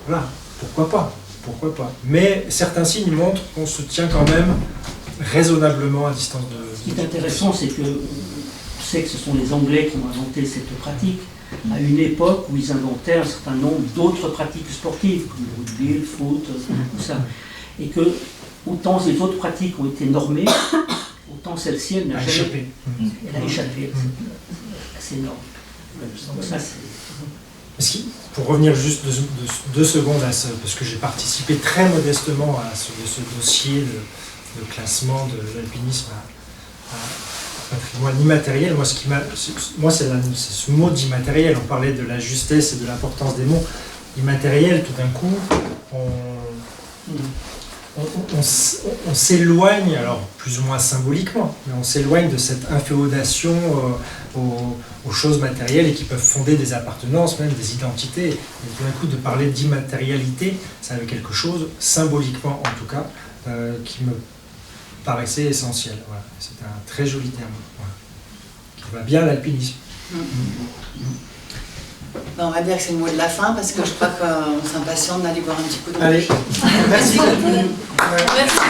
Voilà, pourquoi pas. Mais certains signes montrent qu'on se tient quand même raisonnablement à distance de... Ce qui est intéressant, c'est que on sait que ce sont les Anglais qui ont inventé cette pratique à une époque où ils inventaient un certain nombre d'autres pratiques sportives, comme le rugby, le foot, tout ça. Et que autant les autres pratiques ont été normées, autant celle-ci, elle n'a jamais échappé. Elle a échappé. C'est énorme. Donc ça, c'est... Pour revenir juste 2 secondes à ça, parce que j'ai participé très modestement à ce dossier de classement de l'alpinisme à patrimoine immatériel. Moi, c'est ce mot d'immatériel. On parlait de la justesse et de l'importance des mots. Immatériel, tout d'un coup, on s'éloigne, alors plus ou moins symboliquement, mais on s'éloigne de cette inféodation aux choses matérielles et qui peuvent fonder des appartenances, même des identités. Et tout d'un coup, de parler d'immatérialité, ça avait quelque chose, symboliquement en tout cas, qui me paraissait essentiel. Voilà. C'est un très joli terme, voilà, qui va bien à l'alpinisme. Ben, on va dire que c'est le mot de la fin parce que je crois qu'on s'impatiente d'aller boire un petit coup de Allez, merci beaucoup. Merci.